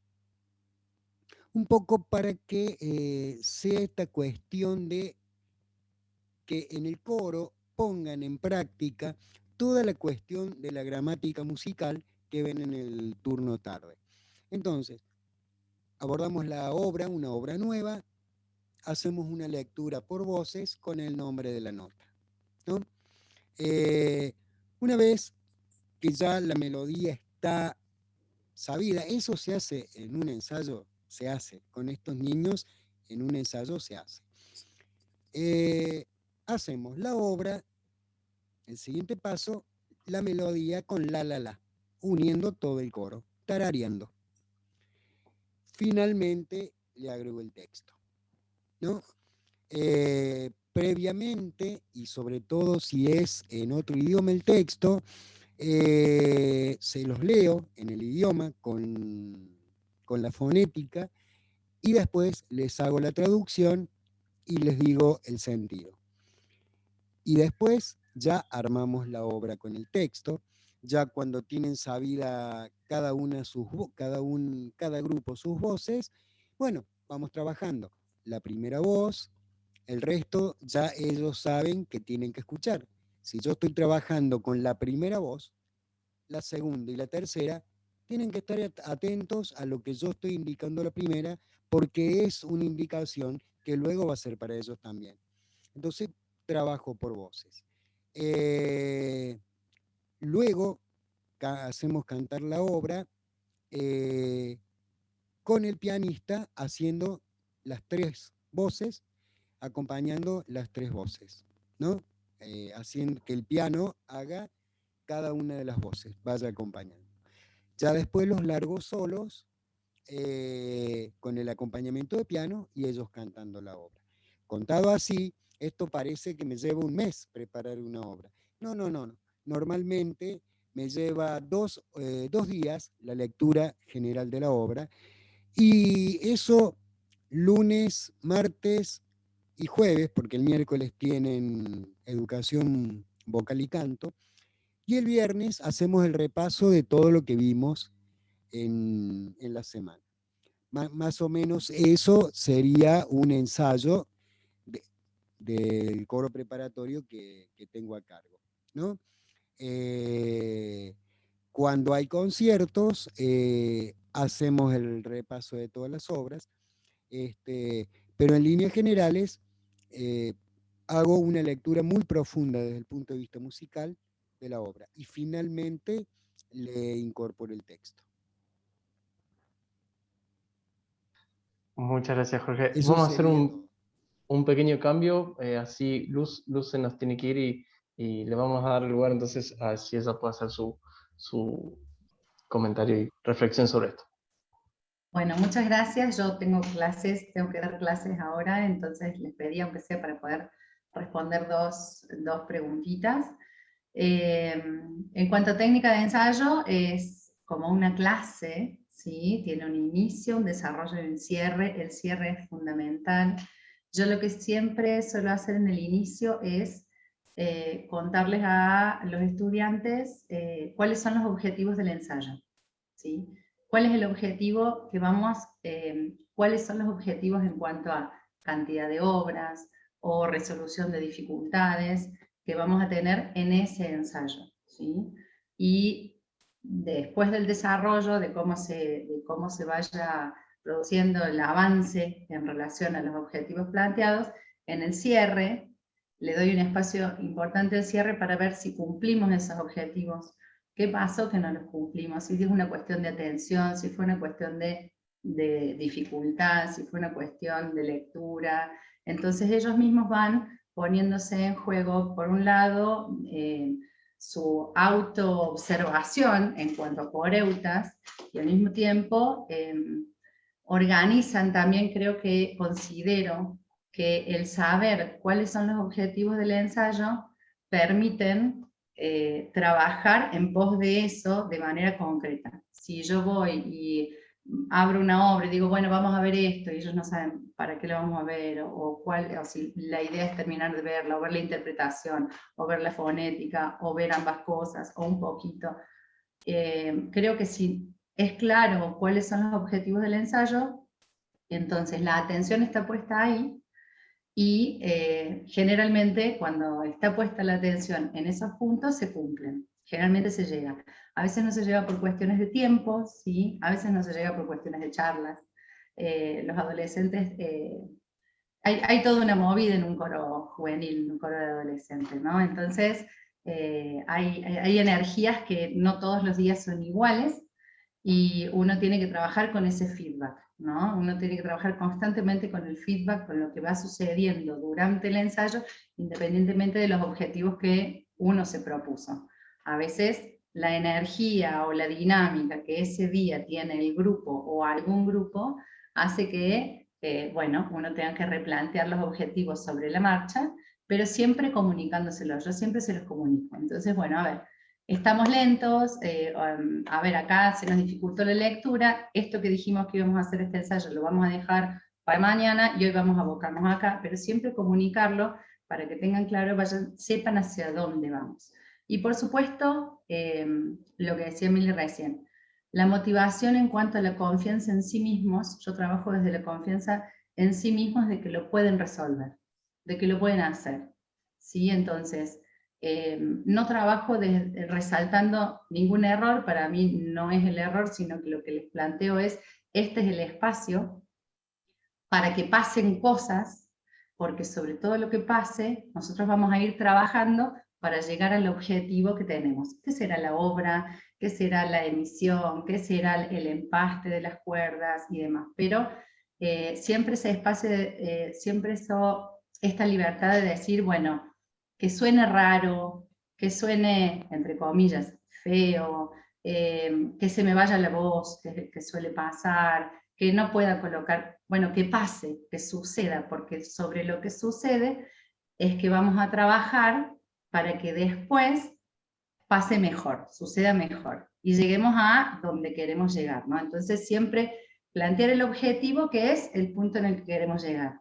Un poco para que sea esta cuestión de que en el coro pongan en práctica toda la cuestión de la gramática musical que ven en el turno tarde. Entonces, abordamos la obra, una obra nueva, hacemos una lectura por voces con el nombre de la nota, ¿no? Una vez que ya la melodía está sabida, eso se hace en un ensayo, se hace con estos niños, en un ensayo se hace. Hacemos la obra, el siguiente paso, la melodía con la, uniendo todo el coro, tarareando. Finalmente le agrego el texto, ¿no? Previamente, y sobre todo si es en otro idioma el texto, se los leo en el idioma con la fonética y después les hago la traducción y les digo el sentido. Y después ya armamos la obra con el texto, ya cuando tienen sabida cada grupo sus voces, bueno, vamos trabajando. La primera voz, el resto ya ellos saben que tienen que escuchar. Si yo estoy trabajando con la primera voz, la segunda y la tercera tienen que estar atentos a lo que yo estoy indicando la primera, porque es una indicación que luego va a ser para ellos también. Entonces, trabajo por voces. Luego hacemos cantar la obra con el pianista haciendo las 3 voces, acompañando las 3 voces, ¿no? Haciendo que el piano haga cada una de las voces, vaya acompañando. Ya después los largos solos con el acompañamiento de piano y ellos cantando la obra. Contado así, esto parece que me lleva un mes preparar una obra. No. Normalmente me lleva 2 días la lectura general de la obra, y eso lunes, martes y jueves, porque el miércoles tienen educación vocal y canto, y el viernes hacemos el repaso de todo lo que vimos en la semana. Más o menos eso sería un ensayo del coro preparatorio que tengo a cargo, ¿no? Cuando hay conciertos, hacemos el repaso de todas las obras, pero en líneas generales hago una lectura muy profunda desde el punto de vista musical de la obra y finalmente le incorporo el texto. Muchas gracias, Jorge. Eso Vamos a hacer sería todo. un pequeño cambio, así Luz se nos tiene que ir y le vamos a dar el lugar entonces a si ella puede hacer su comentario y reflexión sobre esto. Bueno, muchas gracias. Yo tengo que dar clases ahora, entonces les pedí, aunque sea para poder responder dos preguntitas. En cuanto a técnica de ensayo, es como una clase, ¿sí? Tiene un inicio, un desarrollo y un cierre. El cierre es fundamental. Yo lo que siempre suelo hacer en el inicio es contarles a los estudiantes cuáles son los objetivos del ensayo, ¿sí? ¿Cuál es el objetivo que cuáles son los objetivos en cuanto a cantidad de obras o resolución de dificultades que vamos a tener en ese ensayo, ¿sí? Y después del desarrollo, de cómo se vaya produciendo el avance en relación a los objetivos planteados, en el cierre, le doy un espacio importante al cierre para ver si cumplimos esos objetivos. ¿Qué pasó que no los cumplimos? Si es una cuestión de atención, si fue una cuestión de dificultad, si fue una cuestión de lectura. Entonces ellos mismos van poniéndose en juego, por un lado, su autoobservación en cuanto a coreutas, y al mismo tiempo organizan también, considero que el saber cuáles son los objetivos del ensayo permiten trabajar en pos de eso de manera concreta. Si yo voy y abro una obra y digo, bueno, vamos a ver esto, y ellos no saben para qué lo vamos a ver, o si la idea es terminar de verla, o ver la interpretación, o ver la fonética, o ver ambas cosas, o un poquito. Creo que si es claro cuáles son los objetivos del ensayo, entonces la atención está puesta ahí, y generalmente cuando está puesta la atención en esos puntos se cumplen, generalmente se llega. A veces no se llega por cuestiones de tiempo, ¿sí? A veces no se llega por cuestiones de charlas. Los adolescentes, hay toda una movida en un coro juvenil, en un coro de adolescentes, ¿no? Entonces hay energías que no todos los días son iguales, y uno tiene que trabajar con ese feedback, ¿no? Uno tiene que trabajar constantemente con el feedback, con lo que va sucediendo durante el ensayo, independientemente de los objetivos que uno se propuso. A veces la energía o la dinámica que ese día tiene el grupo o algún grupo hace que, bueno, uno tenga que replantear los objetivos sobre la marcha, pero siempre comunicándoselos. Yo siempre se los comunico. Entonces, bueno, a ver, estamos lentos, a ver, acá se nos dificultó la lectura, esto que dijimos que íbamos a hacer este ensayo lo vamos a dejar para mañana y hoy vamos a abocarnos acá, pero siempre comunicarlo para que tengan claro, sepan hacia dónde vamos. Y por supuesto, lo que decía Mili recién, la motivación en cuanto a la confianza en sí mismos, yo trabajo desde la confianza en sí mismos de que lo pueden resolver, de que lo pueden hacer, ¿sí? Entonces, no trabajo resaltando ningún error, para mí no es el error, sino que lo que les planteo es, este es el espacio para que pasen cosas, porque sobre todo lo que pase, nosotros vamos a ir trabajando para llegar al objetivo que tenemos. ¿Qué será la obra? ¿Qué será la emisión? ¿Qué será el empaste de las cuerdas y demás? Pero siempre ese espacio, siempre esta libertad de decir, bueno, que suene raro, que suene, entre comillas, feo, que se me vaya la voz, que suele pasar, que no pueda colocar, bueno, que pase, que suceda, porque sobre lo que sucede es que vamos a trabajar para que después pase mejor, suceda mejor, y lleguemos a donde queremos llegar, ¿no? Entonces siempre plantear el objetivo, que es el punto en el que queremos llegar.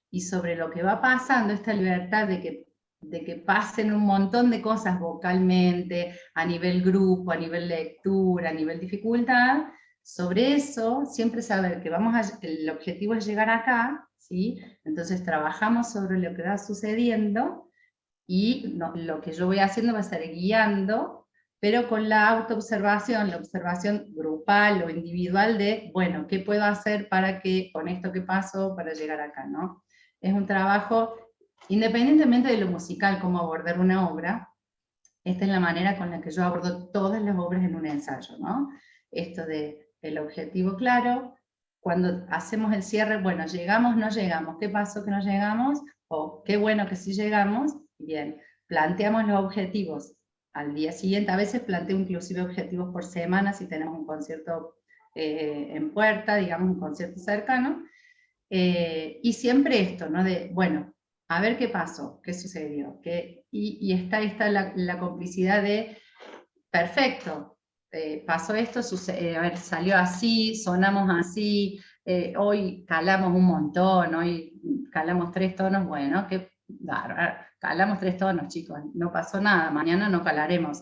Y sobre lo que va pasando, esta libertad de que pasen un montón de cosas vocalmente, a nivel grupo, a nivel lectura, a nivel dificultad, sobre eso siempre saber que el objetivo es llegar acá, ¿sí? Entonces trabajamos sobre lo que va sucediendo, y lo que yo voy haciendo va a estar guiando, pero con la autoobservación, la observación grupal o individual de, bueno, ¿qué puedo hacer para que, con esto que pasó, para llegar acá, ¿no? Es un trabajo, independientemente de lo musical, cómo abordar una obra, esta es la manera con la que yo abordo todas las obras en un ensayo, ¿no? Esto de el objetivo claro, cuando hacemos el cierre, bueno, llegamos, no llegamos, ¿qué pasó que no llegamos? O qué bueno que sí llegamos, bien, planteamos los objetivos al día siguiente, a veces planteo inclusive objetivos por semana si tenemos un concierto en puerta, digamos un concierto cercano, y siempre esto, ¿no? De, bueno, a ver qué pasó, qué sucedió, y está la complicidad de, perfecto, pasó esto, a ver, salió así, sonamos así, hoy calamos un montón, hoy calamos 3 tonos, bueno, que calamos 3 tonos, chicos, no pasó nada, mañana no calaremos,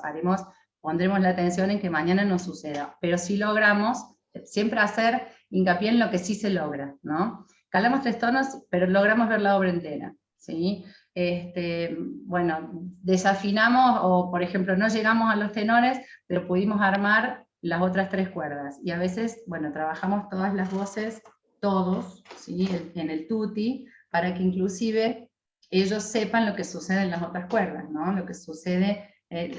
pondremos la atención en que mañana no suceda, pero si logramos, siempre hacer hincapié en lo que sí se logra, ¿no? Calamos 3 tonos, pero logramos ver la obra entera, ¿sí? Bueno, desafinamos, o por ejemplo, no llegamos a los tenores, pero pudimos armar las otras 3 cuerdas, y a veces, bueno, trabajamos todas las voces, todos, ¿sí? En el tutti, para que inclusive ellos sepan lo que sucede en las otras cuerdas, ¿no? Lo que sucede,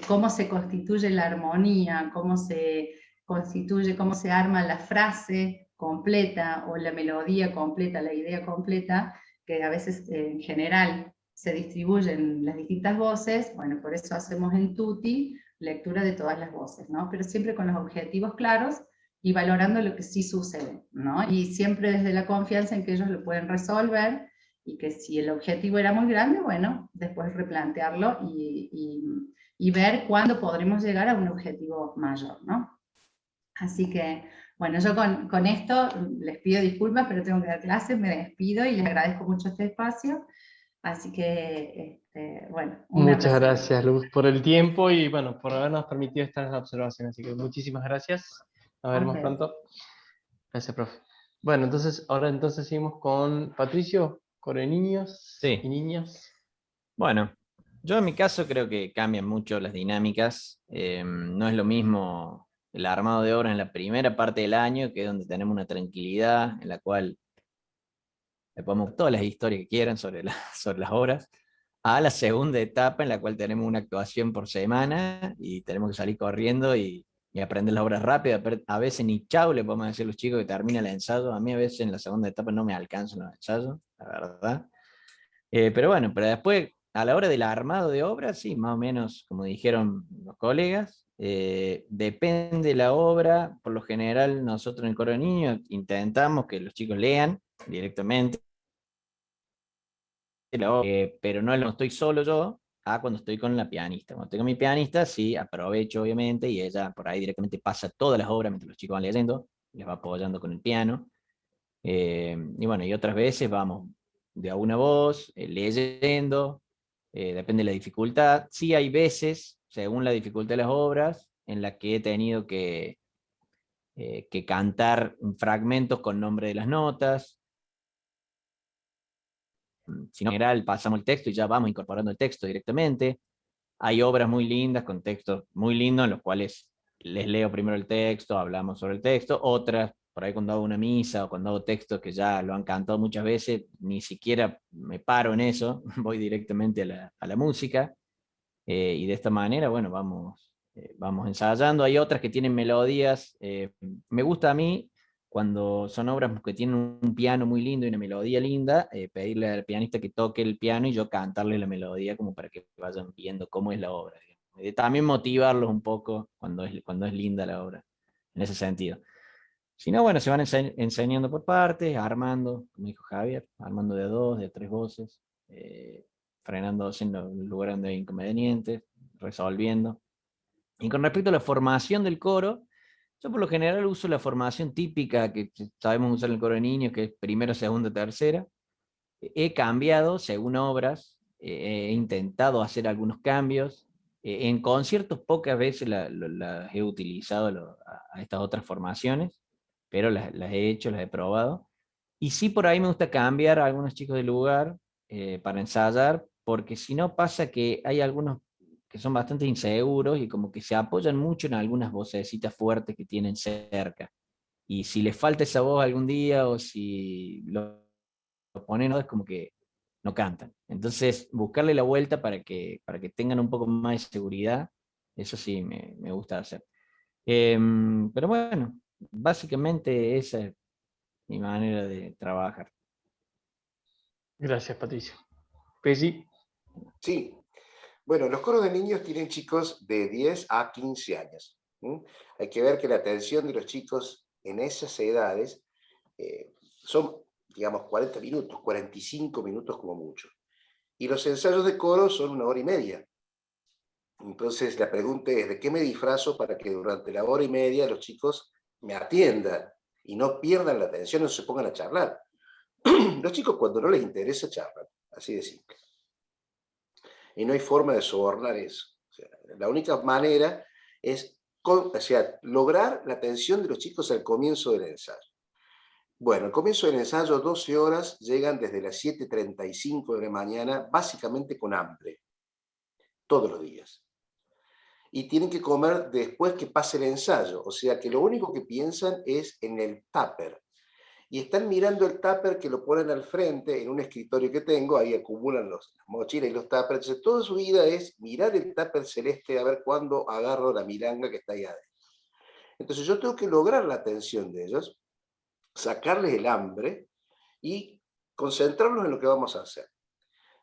cómo se constituye la armonía, cómo se constituye, cómo se arma la frase completa, o la melodía completa, la idea completa, que a veces en general se distribuyen las distintas voces, bueno, por eso hacemos en tutti lectura de todas las voces, ¿no? Pero siempre con los objetivos claros y valorando lo que sí sucede, ¿no? Y siempre desde la confianza en que ellos lo pueden resolver, y que si el objetivo era muy grande, bueno, después replantearlo y ver cuándo podremos llegar a un objetivo mayor, ¿no? Así que, bueno, yo con esto les pido disculpas, pero tengo que dar clases, me despido y les agradezco mucho este espacio. Así que, bueno. Muchas gracias, Luz, por el tiempo y, bueno, por habernos permitido estas observaciones. Así que muchísimas gracias. Nos veremos pronto. Gracias, profe. Bueno, entonces, ahora seguimos con Patricio, coro de niños y niñas. Bueno, yo en mi caso creo que cambian mucho las dinámicas. No es lo mismo el armado de obras en la primera parte del año, que es donde tenemos una tranquilidad en la cual le ponemos todas las historias que quieran sobre las obras, a la segunda etapa en la cual tenemos una actuación por semana y tenemos que salir corriendo y aprender las obras rápido. A veces ni chau le podemos decir a los chicos que termina el ensayo. A mí a veces en la segunda etapa no me alcanzan los ensayos, la verdad. Pero bueno, pero después a la hora del armado de obras, sí, más o menos como dijeron los colegas, depende de la obra. Por lo general nosotros en el coro de niños intentamos que los chicos lean directamente, pero no estoy solo yo, cuando estoy con la pianista. Cuando estoy con mi pianista, sí, aprovecho obviamente, y ella por ahí directamente pasa todas las obras mientras los chicos van leyendo, les va apoyando con el piano. Y bueno, y otras veces vamos de a una voz, leyendo, depende de la dificultad. Sí hay veces, según la dificultad de las obras, en las que he tenido que cantar fragmentos con nombre de las notas. Si no, en general pasamos el texto y ya vamos incorporando el texto directamente. Hay obras muy lindas con textos muy lindos en los cuales les leo primero el texto, hablamos sobre el texto. Otras, por ahí cuando hago una misa o cuando hago textos que ya lo han cantado muchas veces, ni siquiera me paro en eso, voy directamente a la música. Y de esta manera, bueno, vamos ensayando. Hay otras que tienen melodías. Me gusta a mí, cuando son obras que tienen un piano muy lindo y una melodía linda, pedirle al pianista que toque el piano y yo cantarle la melodía como para que vayan viendo cómo es la obra. También motivarlos un poco cuando es linda la obra, en ese sentido. Si no, bueno, se van enseñando por partes, armando, como dijo Javier, armando de a dos, de a tres voces, frenándose en los lugares donde hay inconvenientes, resolviendo. Y con respecto a la formación del coro, yo por lo general uso la formación típica que sabemos usar en el coro de niños, que es primera, segunda, tercera. He cambiado según obras, he intentado hacer algunos cambios. En conciertos pocas veces las he utilizado a estas otras formaciones, pero las he hecho, las he probado. Y sí, por ahí me gusta cambiar a algunos chicos del lugar para ensayar, porque si no pasa que hay algunos que son bastante inseguros y como que se apoyan mucho en algunas vocecitas fuertes que tienen cerca. Y si les falta esa voz algún día o si lo ponen, ¿no? Es como que no cantan. Entonces, buscarle la vuelta para que tengan un poco más de seguridad, eso sí me gusta hacer. Pero bueno, básicamente esa es mi manera de trabajar. Gracias, Patricio. Pesi. Sí, bueno, los coros de niños tienen chicos de 10 a 15 años. Hay que ver que la atención de los chicos en esas edades son, digamos, 40 minutos, 45 minutos como mucho. Y los ensayos de coro son 1 hora y media. Entonces la pregunta es, ¿de qué me disfrazo para que durante la 1 hora y media los chicos me atiendan y no pierdan la atención o se pongan a charlar? Los chicos cuando no les interesa charlan, así de simple. Y no hay forma de sobornar eso. O sea, la única manera es lograr la atención de los chicos al comienzo del ensayo. Bueno, al comienzo del ensayo, 12 horas, llegan desde las 7:35 de la mañana, básicamente con hambre, todos los días. Y tienen que comer después que pase el ensayo, o sea que lo único que piensan es en el tupper. Y están mirando el tupper que lo ponen al frente en un escritorio que tengo, ahí acumulan las mochilas y los tuppers. Entonces, toda su vida es mirar el tupper celeste a ver cuándo agarro la milanga que está ahí adentro. Entonces yo tengo que lograr la atención de ellos, sacarles el hambre y concentrarnos en lo que vamos a hacer.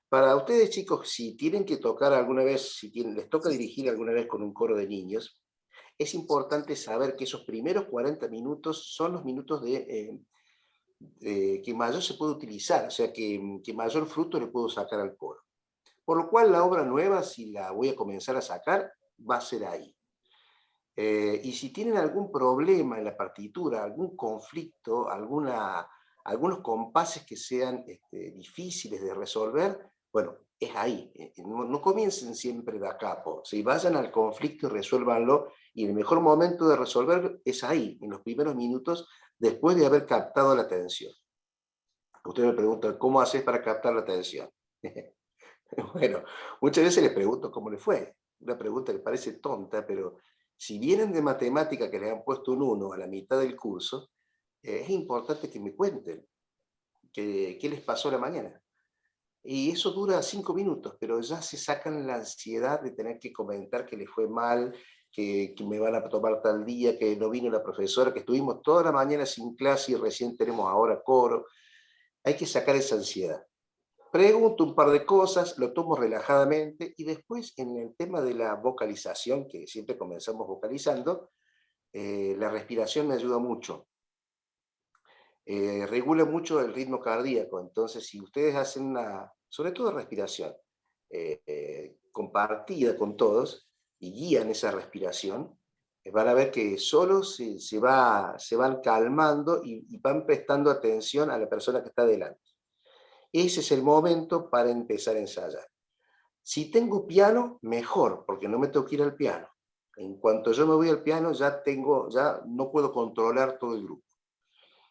Para ustedes, chicos, si tienen que tocar alguna vez, les toca dirigir alguna vez con un coro de niños, es importante saber que esos primeros 40 minutos son los minutos que mayor se puede utilizar, o sea, que mayor fruto le puedo sacar al coro. Por lo cual la obra nueva, si la voy a comenzar a sacar, va a ser ahí. Y si tienen algún problema en la partitura, algún conflicto, algunos compases que sean difíciles de resolver, bueno, es ahí. No comiencen siempre de a capo. Si vayan al conflicto y resuélvanlo, y el mejor momento de resolver es ahí, en los primeros minutos, después de haber captado la atención. Usted me pregunta, ¿cómo haces para captar la atención? Bueno, muchas veces les pregunto cómo le fue. Una pregunta que parece tonta, pero si vienen de matemática que les han puesto un 1 a la mitad del curso, es importante que me cuenten qué les pasó la mañana. Y eso dura 5 minutos, pero ya se sacan la ansiedad de tener que comentar que les fue mal, que me van a tomar tal día, que no vino la profesora, que estuvimos toda la mañana sin clase y recién tenemos ahora coro. Hay que sacar esa ansiedad. Pregunto un par de cosas, lo tomo relajadamente y después en el tema de la vocalización, que siempre comenzamos vocalizando, la respiración me ayuda mucho. Regula mucho el ritmo cardíaco, entonces si ustedes hacen sobre todo respiración, compartida con todos y guían esa respiración, van a ver que solo se van calmando y van prestando atención a la persona que está delante. Ese es el momento para empezar a ensayar. Si tengo piano, mejor, porque no me tengo que ir al piano. En cuanto yo me voy al piano, ya no puedo controlar todo el grupo.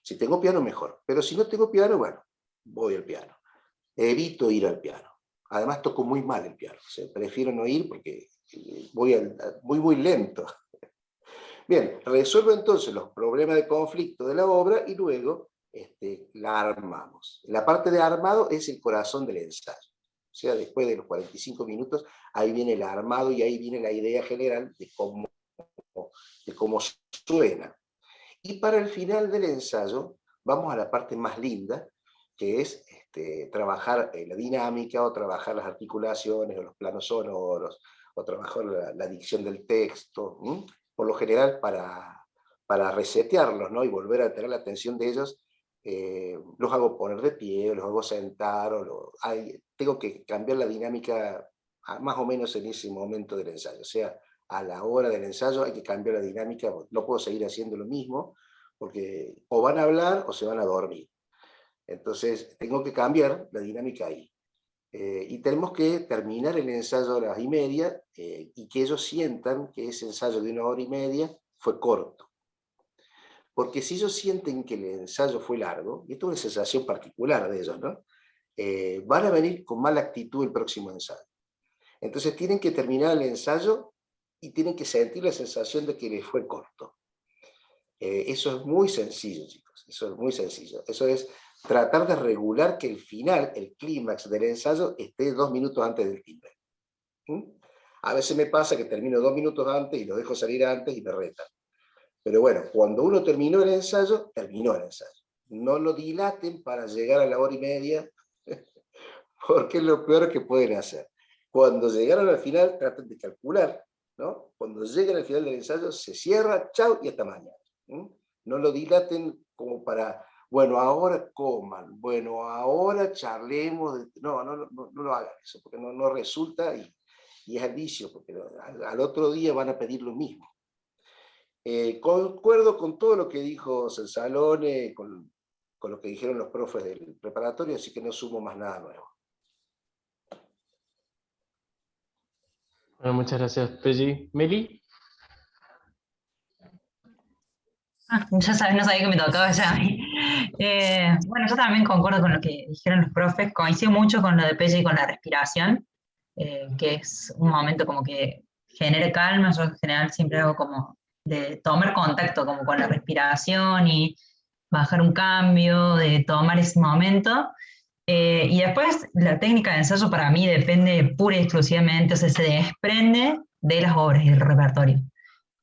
Si tengo piano, mejor. Pero si no tengo piano, bueno, voy al piano. Evito ir al piano. Además, toco muy mal el piano. O sea, prefiero no ir porque voy muy lento. Bien, resuelvo entonces los problemas de conflicto de la obra y luego la armamos. La parte de armado es el corazón del ensayo. O sea, después de los 45 minutos, ahí viene el armado y ahí viene la idea general de cómo suena. Y para el final del ensayo, vamos a la parte más linda, que es trabajar la dinámica, o trabajar las articulaciones, o los planos sonoros, o trabajar la dicción del texto, por lo general para resetearlos, ¿no? Y volver a tener la atención de ellos. Los hago poner de pie, los hago sentar, tengo que cambiar la dinámica más o menos en ese momento del ensayo. O sea, a la hora del ensayo hay que cambiar la dinámica, no puedo seguir haciendo lo mismo, porque o van a hablar o se van a dormir. Entonces, tengo que cambiar la dinámica ahí. Y tenemos que terminar el ensayo a las 1:30 y que ellos sientan que ese ensayo de 1 hora y media fue corto. Porque si ellos sienten que el ensayo fue largo, y esto es una sensación particular de ellos, ¿no? Van a venir con mala actitud el próximo ensayo. Entonces tienen que terminar el ensayo y tienen que sentir la sensación de que les fue corto. Eso es muy sencillo, chicos. Eso es muy sencillo. Eso es tratar de regular que el final, el clímax del ensayo, esté 2 minutos antes del timbre. A veces me pasa que termino 2 minutos antes y lo dejo salir antes y me retan. Pero bueno, cuando uno terminó el ensayo, terminó el ensayo. No lo dilaten para llegar a la 1:30, porque es lo peor que pueden hacer. Cuando llegaron al final, traten de calcular, ¿no? Cuando lleguen al final del ensayo, se cierra, chau y hasta mañana. No lo dilaten como para, bueno, ahora coman, bueno, ahora charlemos. No lo hagan eso, porque no resulta y es al vicio, porque al otro día van a pedir lo mismo. Concuerdo con todo lo que dijo Cenzalone, con lo que dijeron los profes del preparatorio, así que no sumo más nada nuevo. Bueno, muchas gracias, Pelli. ¿Meli? Ya sabes, no sabía que me tocaba ya. Bueno, yo también concuerdo con lo que dijeron los profes, coincido mucho con lo de Pelli y con la respiración, que es un momento como que genere calma. Yo en general siempre hago como de tomar contacto como con la respiración y bajar un cambio, de tomar ese momento. Y después la técnica de ensayo para mí depende pura y exclusivamente, o sea, se desprende de las obras y del repertorio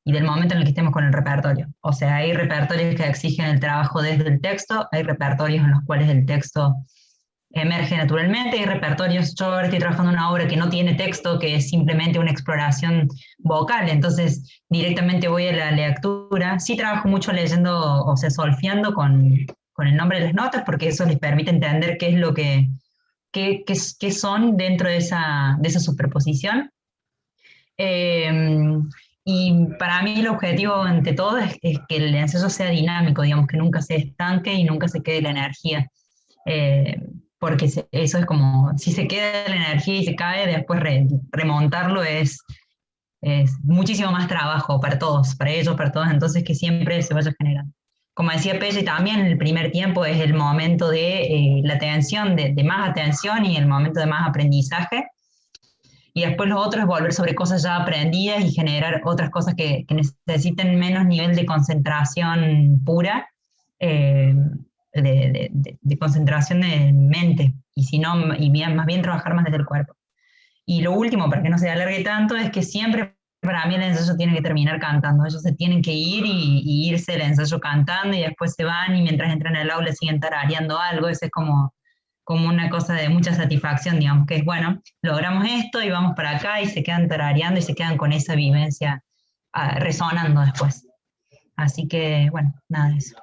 y del momento en el que estemos con el repertorio. O sea, hay repertorios que exigen el trabajo desde el texto, hay repertorios en los cuales el texto emerge naturalmente, hay repertorios, yo ahora estoy trabajando en una obra que no tiene texto, que es simplemente una exploración vocal, entonces directamente voy a la lectura. Sí trabajo mucho leyendo, o sea, solfeando con el nombre de las notas, porque eso les permite entender qué es lo qué son dentro de esa superposición. Y para mí el objetivo ante todo es que el ensayo sea dinámico, digamos, que nunca se estanque y nunca se quede la energía. Porque eso es como, si se queda la energía y se cae, después remontarlo es muchísimo más trabajo para todos, para ellos, para todos, entonces que siempre se vaya generando. Como decía Pelli, también el primer tiempo es el momento de la atención, de más atención y el momento de más aprendizaje. Y después lo otro es volver sobre cosas ya aprendidas y generar otras cosas que necesiten menos nivel de concentración pura, de concentración de mente, y si no, más bien trabajar más desde el cuerpo. Y lo último, para que no se alargue tanto, es que siempre para mí el ensayo tiene que terminar cantando. Ellos se tienen que ir y irse el ensayo cantando y después se van y mientras entran al aula siguen tarareando algo. Eso es como una cosa de mucha satisfacción, digamos, que es, bueno, logramos esto y vamos para acá y se quedan tarareando y se quedan con esa vivencia resonando después. Así que, bueno, nada de eso.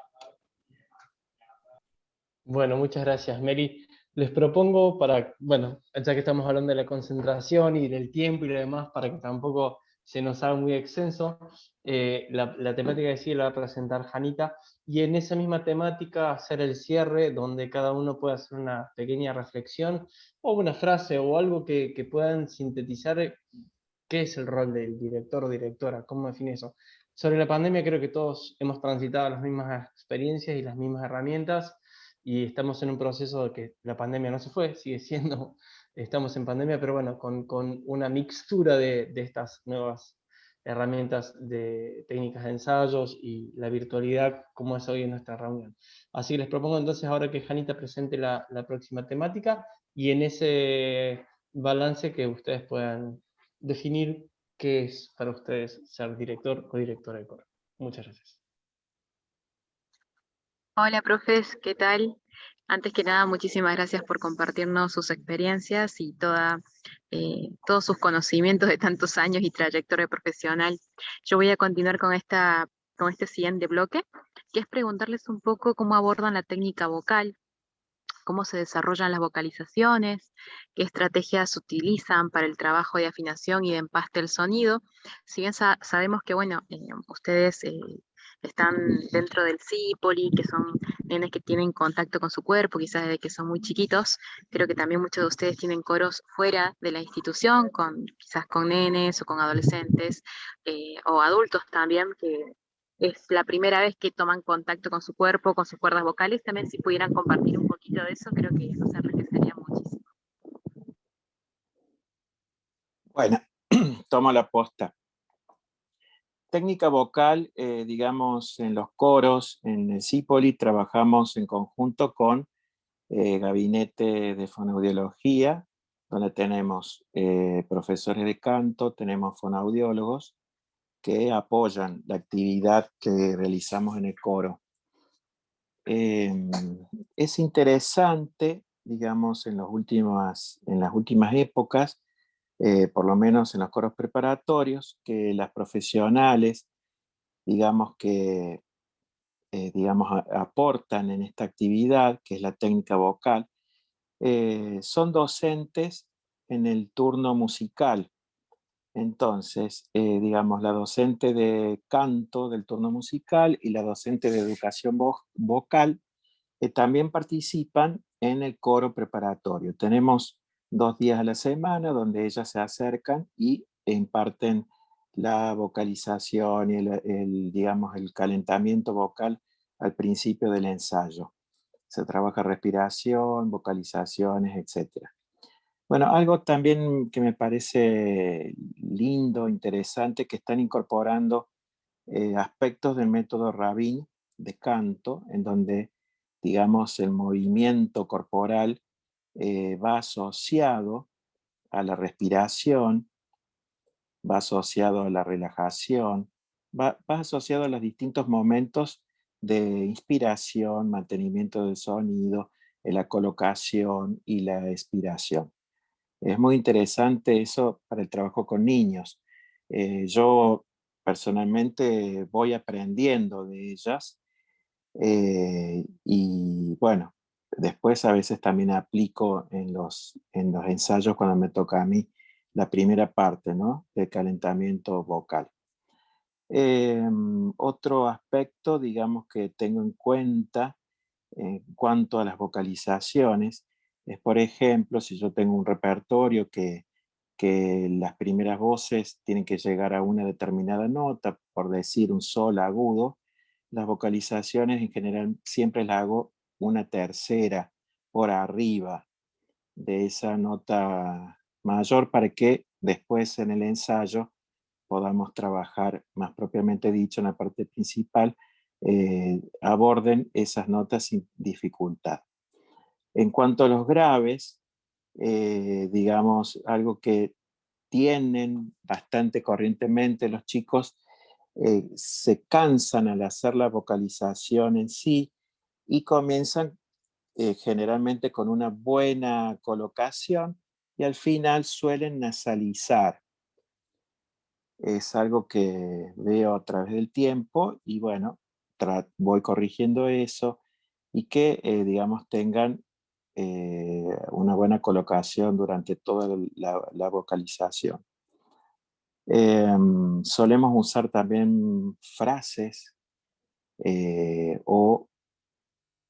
Bueno, muchas gracias, Meli. Les propongo bueno, ya que estamos hablando de la concentración y del tiempo y lo demás, para que tampoco se nos haga muy extenso, la temática que sigue la va a presentar Janita, y en esa misma temática hacer el cierre, donde cada uno pueda hacer una pequeña reflexión, o una frase, o algo que puedan sintetizar qué es el rol del director o directora, cómo define eso. Sobre la pandemia creo que todos hemos transitado las mismas experiencias y las mismas herramientas, y estamos en un proceso de que la pandemia no se fue, sigue siendo, estamos en pandemia, pero bueno, con una mixtura de estas nuevas herramientas de técnicas de ensayos y la virtualidad como es hoy en nuestra reunión. Así que les propongo entonces ahora que Janita presente la próxima temática, y en ese balance que ustedes puedan definir qué es para ustedes ser director o directora de coro. Muchas gracias. Hola, profes, ¿qué tal? Antes que nada, muchísimas gracias por compartirnos sus experiencias y todos sus conocimientos de tantos años y trayectoria profesional. Yo voy a continuar con este siguiente bloque, que es preguntarles un poco cómo abordan la técnica vocal, cómo se desarrollan las vocalizaciones, qué estrategias utilizan para el trabajo de afinación y de empaste del sonido. Si bien sabemos que, bueno, ustedes están dentro del CIPOLI, que son nenes que tienen contacto con su cuerpo, quizás desde que son muy chiquitos. Creo que también muchos de ustedes tienen coros fuera de la institución, quizás con nenes o con adolescentes o adultos también, que es la primera vez que toman contacto con su cuerpo, con sus cuerdas vocales. También si pudieran compartir un poquito de eso, creo que nos enriquecería muchísimo. Bueno, tomo la posta. Técnica vocal, digamos, en los coros, en el CIPOLI, trabajamos en conjunto con gabinete de fonoaudiología, donde tenemos profesores de canto, tenemos fonoaudiólogos que apoyan la actividad que realizamos en el coro. Es interesante, digamos, en las últimas épocas, por lo menos en los coros preparatorios, que las profesionales, digamos, que aportan en esta actividad, que es la técnica vocal, son docentes en el turno musical. Entonces, digamos, la docente de canto del turno musical y la docente de educación vocal también participan en el coro preparatorio. Tenemos 2 días a la semana donde ellas se acercan y imparten la vocalización y digamos, el calentamiento vocal al principio del ensayo. Se trabaja respiración, vocalizaciones, etc. Bueno, algo también que me parece lindo, interesante, que están incorporando aspectos del método Rabin de canto, en donde, digamos, el movimiento corporal va asociado a la respiración, va asociado a la relajación, va asociado a los distintos momentos de inspiración, mantenimiento del sonido, la colocación y la expiración. Es muy interesante eso para el trabajo con niños. Yo personalmente voy aprendiendo de ellas y bueno, después a veces también aplico en los ensayos cuando me toca a mí la primera parte, ¿no? De calentamiento vocal. Otro aspecto, digamos, que tengo en cuenta en cuanto a las vocalizaciones es, por ejemplo, si yo tengo un repertorio que las primeras voces tienen que llegar a una determinada nota, por decir un sol agudo, las vocalizaciones en general siempre las hago una tercera por arriba de esa nota mayor para que después en el ensayo podamos trabajar más propiamente dicho en la parte principal, aborden esas notas sin dificultad. En cuanto a los graves, digamos, algo que tienen bastante corrientemente los chicos, se cansan al hacer la vocalización en sí y comienzan generalmente con una buena colocación y al final suelen nasalizar. Es algo que veo a través del tiempo y bueno, voy corrigiendo eso y que, digamos, tengan una buena colocación durante toda la vocalización. Solemos usar también frases o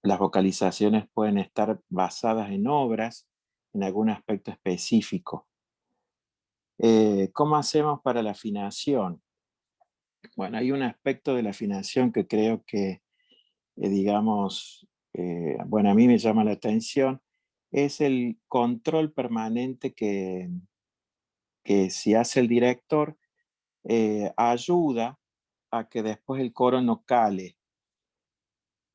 las vocalizaciones pueden estar basadas en obras, en algún aspecto específico. ¿Cómo hacemos para la afinación? Bueno, hay un aspecto de la afinación que creo que, digamos, bueno, a mí me llama la atención, es el control permanente que si hace el director, ayuda a que después el coro no cale.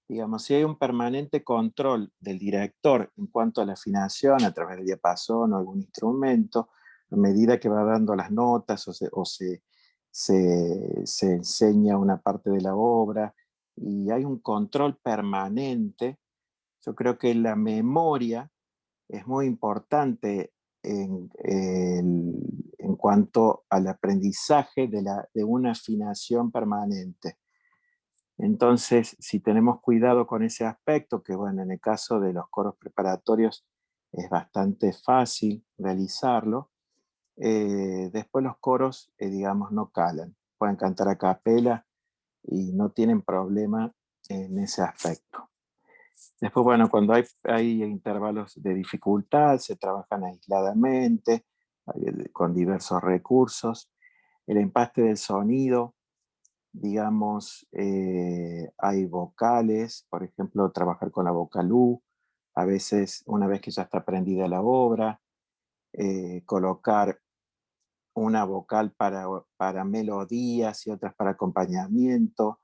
Digamos, si hay un permanente control del director en cuanto a la afinación a través del diapasón o algún instrumento, a medida que va dando las notas o se enseña una parte de la obra, y hay un control permanente, yo creo que la memoria es muy importante en cuanto al aprendizaje de una afinación permanente. Entonces, si tenemos cuidado con ese aspecto, que bueno, en el caso de los coros preparatorios es bastante fácil realizarlo, después los coros, digamos, no calan. Pueden cantar a capela y no tienen problema en ese aspecto. Después, bueno, cuando hay intervalos de dificultad, se trabajan aisladamente, con diversos recursos. El empaste del sonido, digamos, hay vocales, por ejemplo, trabajar con la vocalú, a veces, una vez que ya está aprendida la obra, colocar una vocal para melodías y otras para acompañamiento,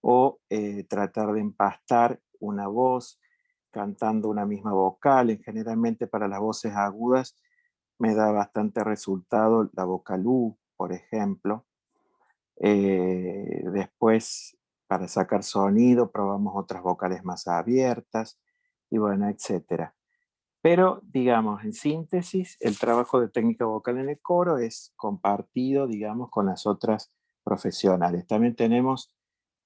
o tratar de empastar una voz cantando una misma vocal. Generalmente para las voces agudas me da bastante resultado la vocalú, por ejemplo. Después, para sacar sonido, probamos otras vocales más abiertas, y bueno, etcétera. Pero, digamos, en síntesis, el trabajo de técnica vocal en el coro es compartido, digamos, con las otras profesionales. También tenemos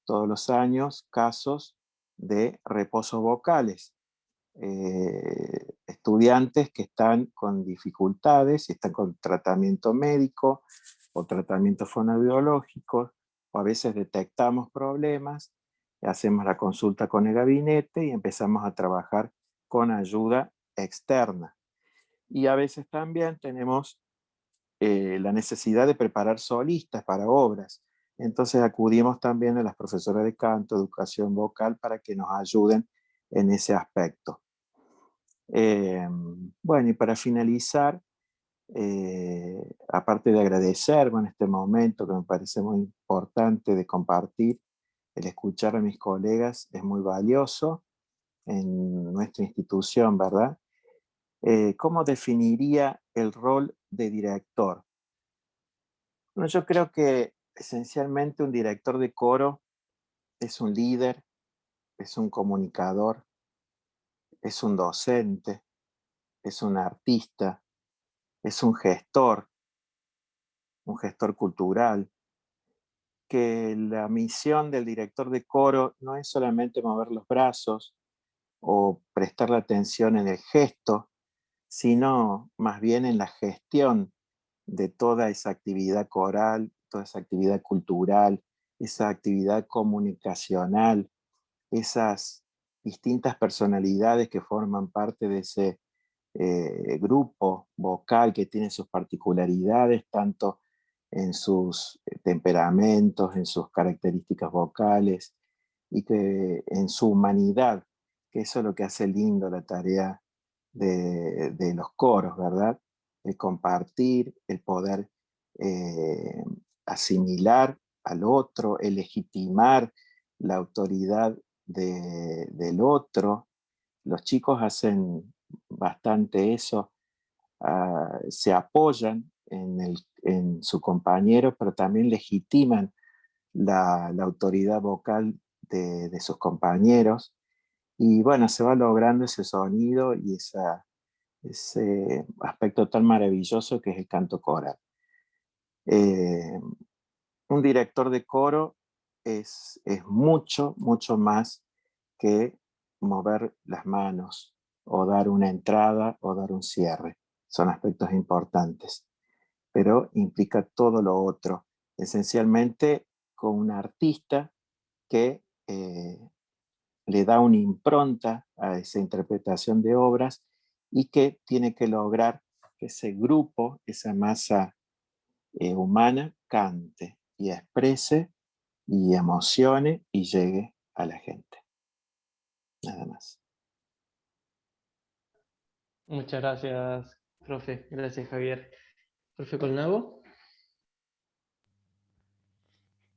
todos los años casos de reposos vocales. Estudiantes que están con dificultades y están con tratamiento médico o tratamiento fonoaudiológico, o a veces detectamos problemas, hacemos la consulta con el gabinete y empezamos a trabajar con ayuda externa. Y a veces también tenemos la necesidad de preparar solistas para obras. Entonces acudimos también a las profesoras de canto, educación vocal, para que nos ayuden en ese aspecto. Bueno, y para finalizar, aparte de agradecer en este momento que me parece muy importante de compartir, el escuchar a mis colegas es muy valioso en nuestra institución, ¿verdad? ¿Cómo definiría el rol de director? Bueno, yo creo que esencialmente un director de coro es un líder, es un comunicador, es un docente, es un artista, es un gestor cultural, que la misión del director de coro no es solamente mover los brazos o prestar la atención en el gesto, sino más bien en la gestión de toda esa actividad coral, toda esa actividad cultural, esa actividad comunicacional, esas distintas personalidades que forman parte de ese grupo vocal que tiene sus particularidades, tanto en sus temperamentos, en sus características vocales, y que en su humanidad, que eso es lo que hace lindo la tarea de los coros, ¿verdad? El compartir, el poder asimilar al otro, el legitimar la autoridad del otro. Los chicos hacen bastante eso, se apoyan en su compañero, pero también legitiman la autoridad vocal de sus compañeros, y bueno, se va logrando ese sonido y ese aspecto tan maravilloso que es el canto coral. Un director de coro es mucho, mucho más que mover las manos o dar una entrada o dar un cierre. Son aspectos importantes. pero implica todo lo otro, esencialmente con un artista que le da una impronta a esa interpretación de obras y que tiene que lograr que ese grupo, esa masa humana, cante y exprese y emocione y llegue a la gente. Nada más. Muchas gracias, profe. Gracias, Javier. Profe Colnago.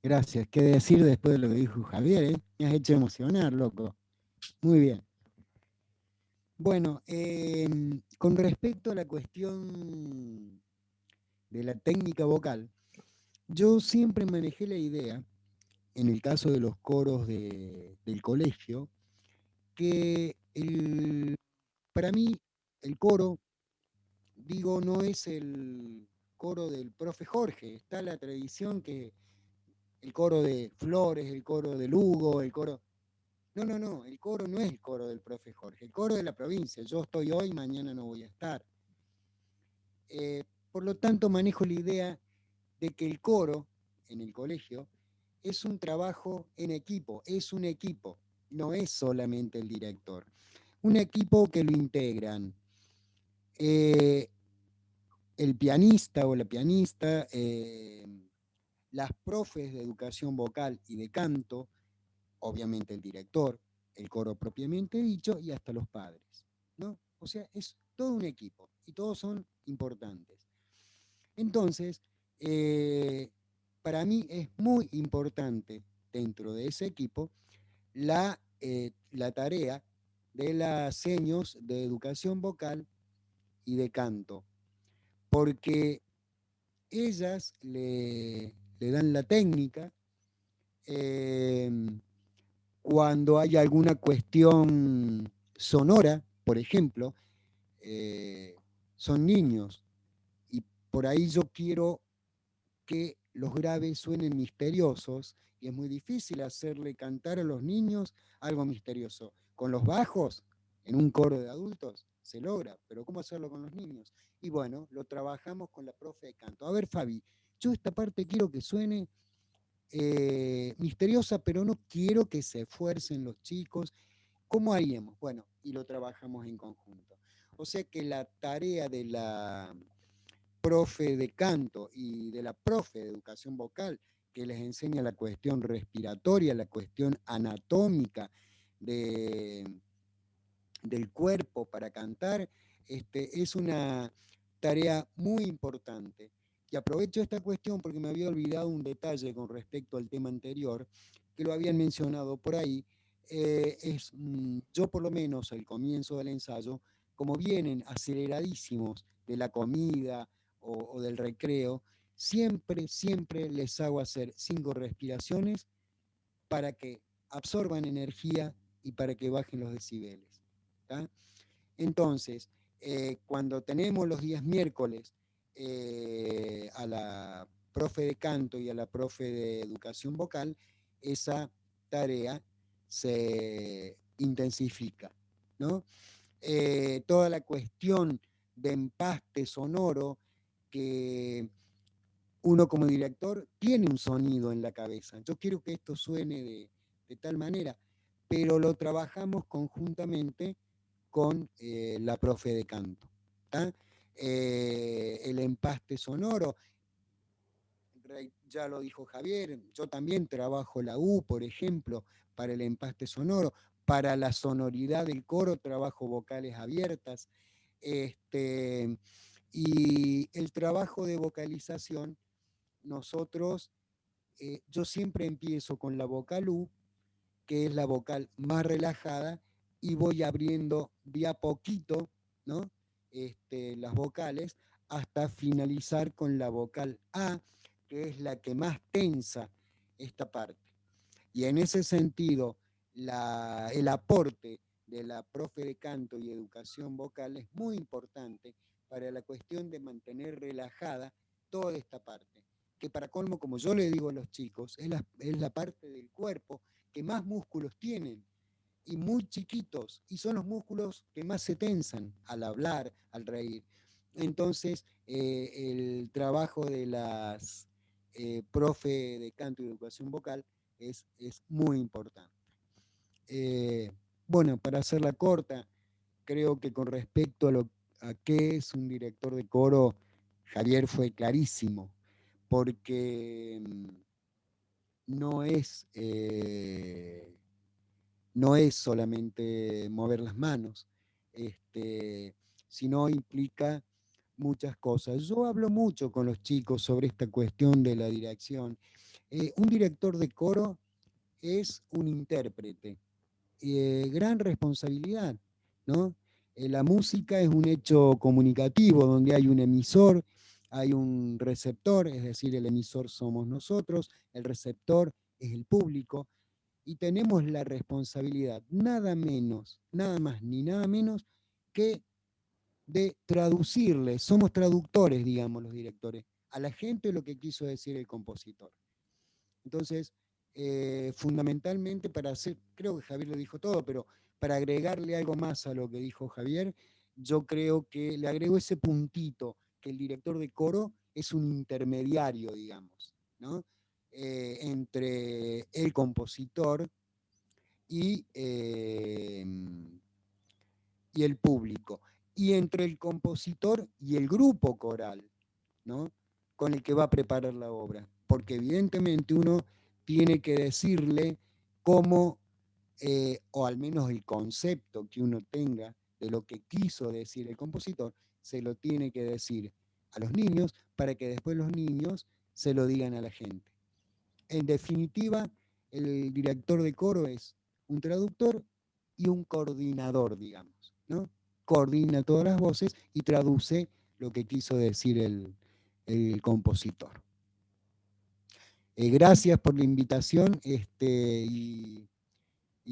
Gracias. ¿Qué decir después de lo que dijo Javier? Me has hecho emocionar, loco. Muy bien. Bueno, con respecto a la cuestión de la técnica vocal, yo siempre manejé la idea, en el caso de los coros del colegio, que para mí el coro, digo, no es el coro del profe Jorge. Está la tradición que el coro de Flores, el coro de Lugo, el coro... No, el coro no es el coro del profe Jorge, el coro de la provincia. Yo estoy hoy, mañana no voy a estar. Por lo tanto, manejo la idea de que el coro en el colegio es un trabajo en equipo, es un equipo, no es solamente el director. Un equipo que lo integran el pianista o la pianista, las profes de educación vocal y de canto, obviamente el director, el coro propiamente dicho, y hasta los padres, ¿no? O sea, es todo un equipo y todos son importantes. Entonces, para mí es muy importante dentro de ese equipo la tarea de las seños de educación vocal y de canto, porque ellas le dan la técnica. Cuando hay alguna cuestión sonora, por ejemplo, son niños y por ahí yo quiero que los graves suenen misteriosos y es muy difícil hacerle cantar a los niños algo misterioso. Con los bajos, en un coro de adultos, se logra, pero ¿cómo hacerlo con los niños? Y bueno, lo trabajamos con la profe de canto. A ver, Fabi, yo esta parte quiero que suene misteriosa, pero no quiero que se esfuercen los chicos. ¿Cómo haríamos? Bueno, y lo trabajamos en conjunto. O sea que la tarea de la profe de canto y de la profe de educación vocal, que les enseña la cuestión respiratoria, la cuestión anatómica del cuerpo para cantar, es una tarea muy importante. Y aprovecho esta cuestión porque me había olvidado un detalle con respecto al tema anterior, que lo habían mencionado por ahí. Yo por lo menos al comienzo del ensayo, como vienen aceleradísimos de la comida o del recreo, siempre les hago hacer 5 respiraciones para que absorban energía y para que bajen los decibeles. ¿tá? Entonces, cuando tenemos los días miércoles a la profe de canto y a la profe de educación vocal, esa tarea se intensifica, ¿no? Toda la cuestión de empaste sonoro que uno como director tiene un sonido en la cabeza. Yo quiero que esto suene de tal manera, pero lo trabajamos conjuntamente con la profe de canto. El empaste sonoro, ya lo dijo Javier, yo también trabajo la U, por ejemplo, para el empaste sonoro, para la sonoridad del coro trabajo vocales abiertas, y el trabajo de vocalización, nosotros, yo siempre empiezo con la vocal U, que es la vocal más relajada, y voy abriendo de a poquito, ¿no? Las vocales hasta finalizar con la vocal A, que es la que más tensa esta parte. Y en ese sentido, el aporte de la profe de canto y educación vocal es muy importante para la cuestión de mantener relajada toda esta parte, que para colmo, como yo le digo a los chicos, es la parte del cuerpo que más músculos tienen y muy chiquitos, y son los músculos que más se tensan al hablar, al reír. Entonces, el trabajo de las profe de canto y educación vocal es muy importante. Bueno, para hacerla corta, creo que con respecto a qué es un director de coro, Javier fue clarísimo, porque no es solamente mover las manos, sino implica muchas cosas. Yo hablo mucho con los chicos sobre esta cuestión de la dirección. Un director de coro es un intérprete, gran responsabilidad, ¿no? La música es un hecho comunicativo donde hay un emisor, hay un receptor, es decir, el emisor somos nosotros, el receptor es el público, y tenemos la responsabilidad, nada menos, nada más ni nada menos que de traducirle, somos traductores, digamos, los directores, a la gente lo que quiso decir el compositor. Entonces, fundamentalmente para hacer, creo que Javier lo dijo todo, pero para agregarle algo más a lo que dijo Javier, yo creo que le agrego ese puntito, que el director de coro es un intermediario, digamos, ¿no? Entre el compositor y el público, y entre el compositor y el grupo coral, ¿no? Con el que va a preparar la obra, porque evidentemente uno tiene que decirle cómo, o al menos el concepto que uno tenga de lo que quiso decir el compositor, se lo tiene que decir a los niños para que después los niños se lo digan a la gente. En definitiva, el director de coro es un traductor y un coordinador, digamos, ¿no? Coordina todas las voces y traduce lo que quiso decir el compositor. Gracias por la invitación, y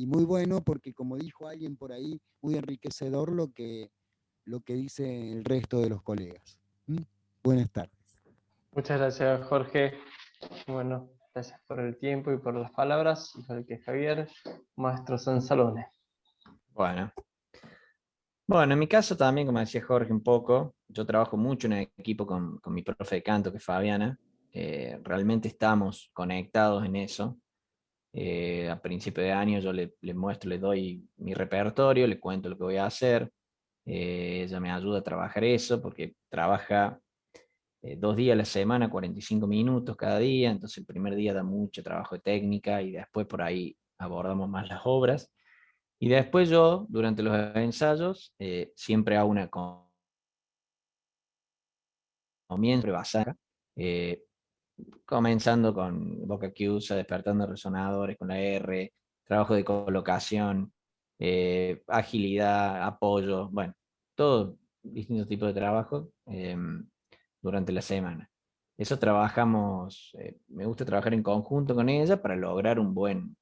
muy bueno, porque como dijo alguien por ahí, muy enriquecedor lo que dice el resto de los colegas. Buenas tardes. Muchas gracias, Jorge. Bueno, gracias por el tiempo y por las palabras. Igual que Javier, maestro Sansalone. Bueno, en mi caso también, como decía Jorge un poco, yo trabajo mucho en equipo con mi profe de canto, que es Fabiana. Realmente estamos conectados en eso. A principio de año yo le muestro, le doy mi repertorio, le cuento lo que voy a hacer. Ella me ayuda a trabajar eso, porque trabaja 2 días a la semana, 45 minutos cada día, entonces el primer día da mucho trabajo de técnica y después por ahí abordamos más las obras. Y después yo, durante los ensayos, siempre hago una comienzo basada, comenzando con Boca Chiusa, despertando resonadores con la R, trabajo de colocación, agilidad, apoyo, bueno, todo distintos tipos de trabajo durante la semana. Eso trabajamos, me gusta trabajar en conjunto con ella para lograr un buen,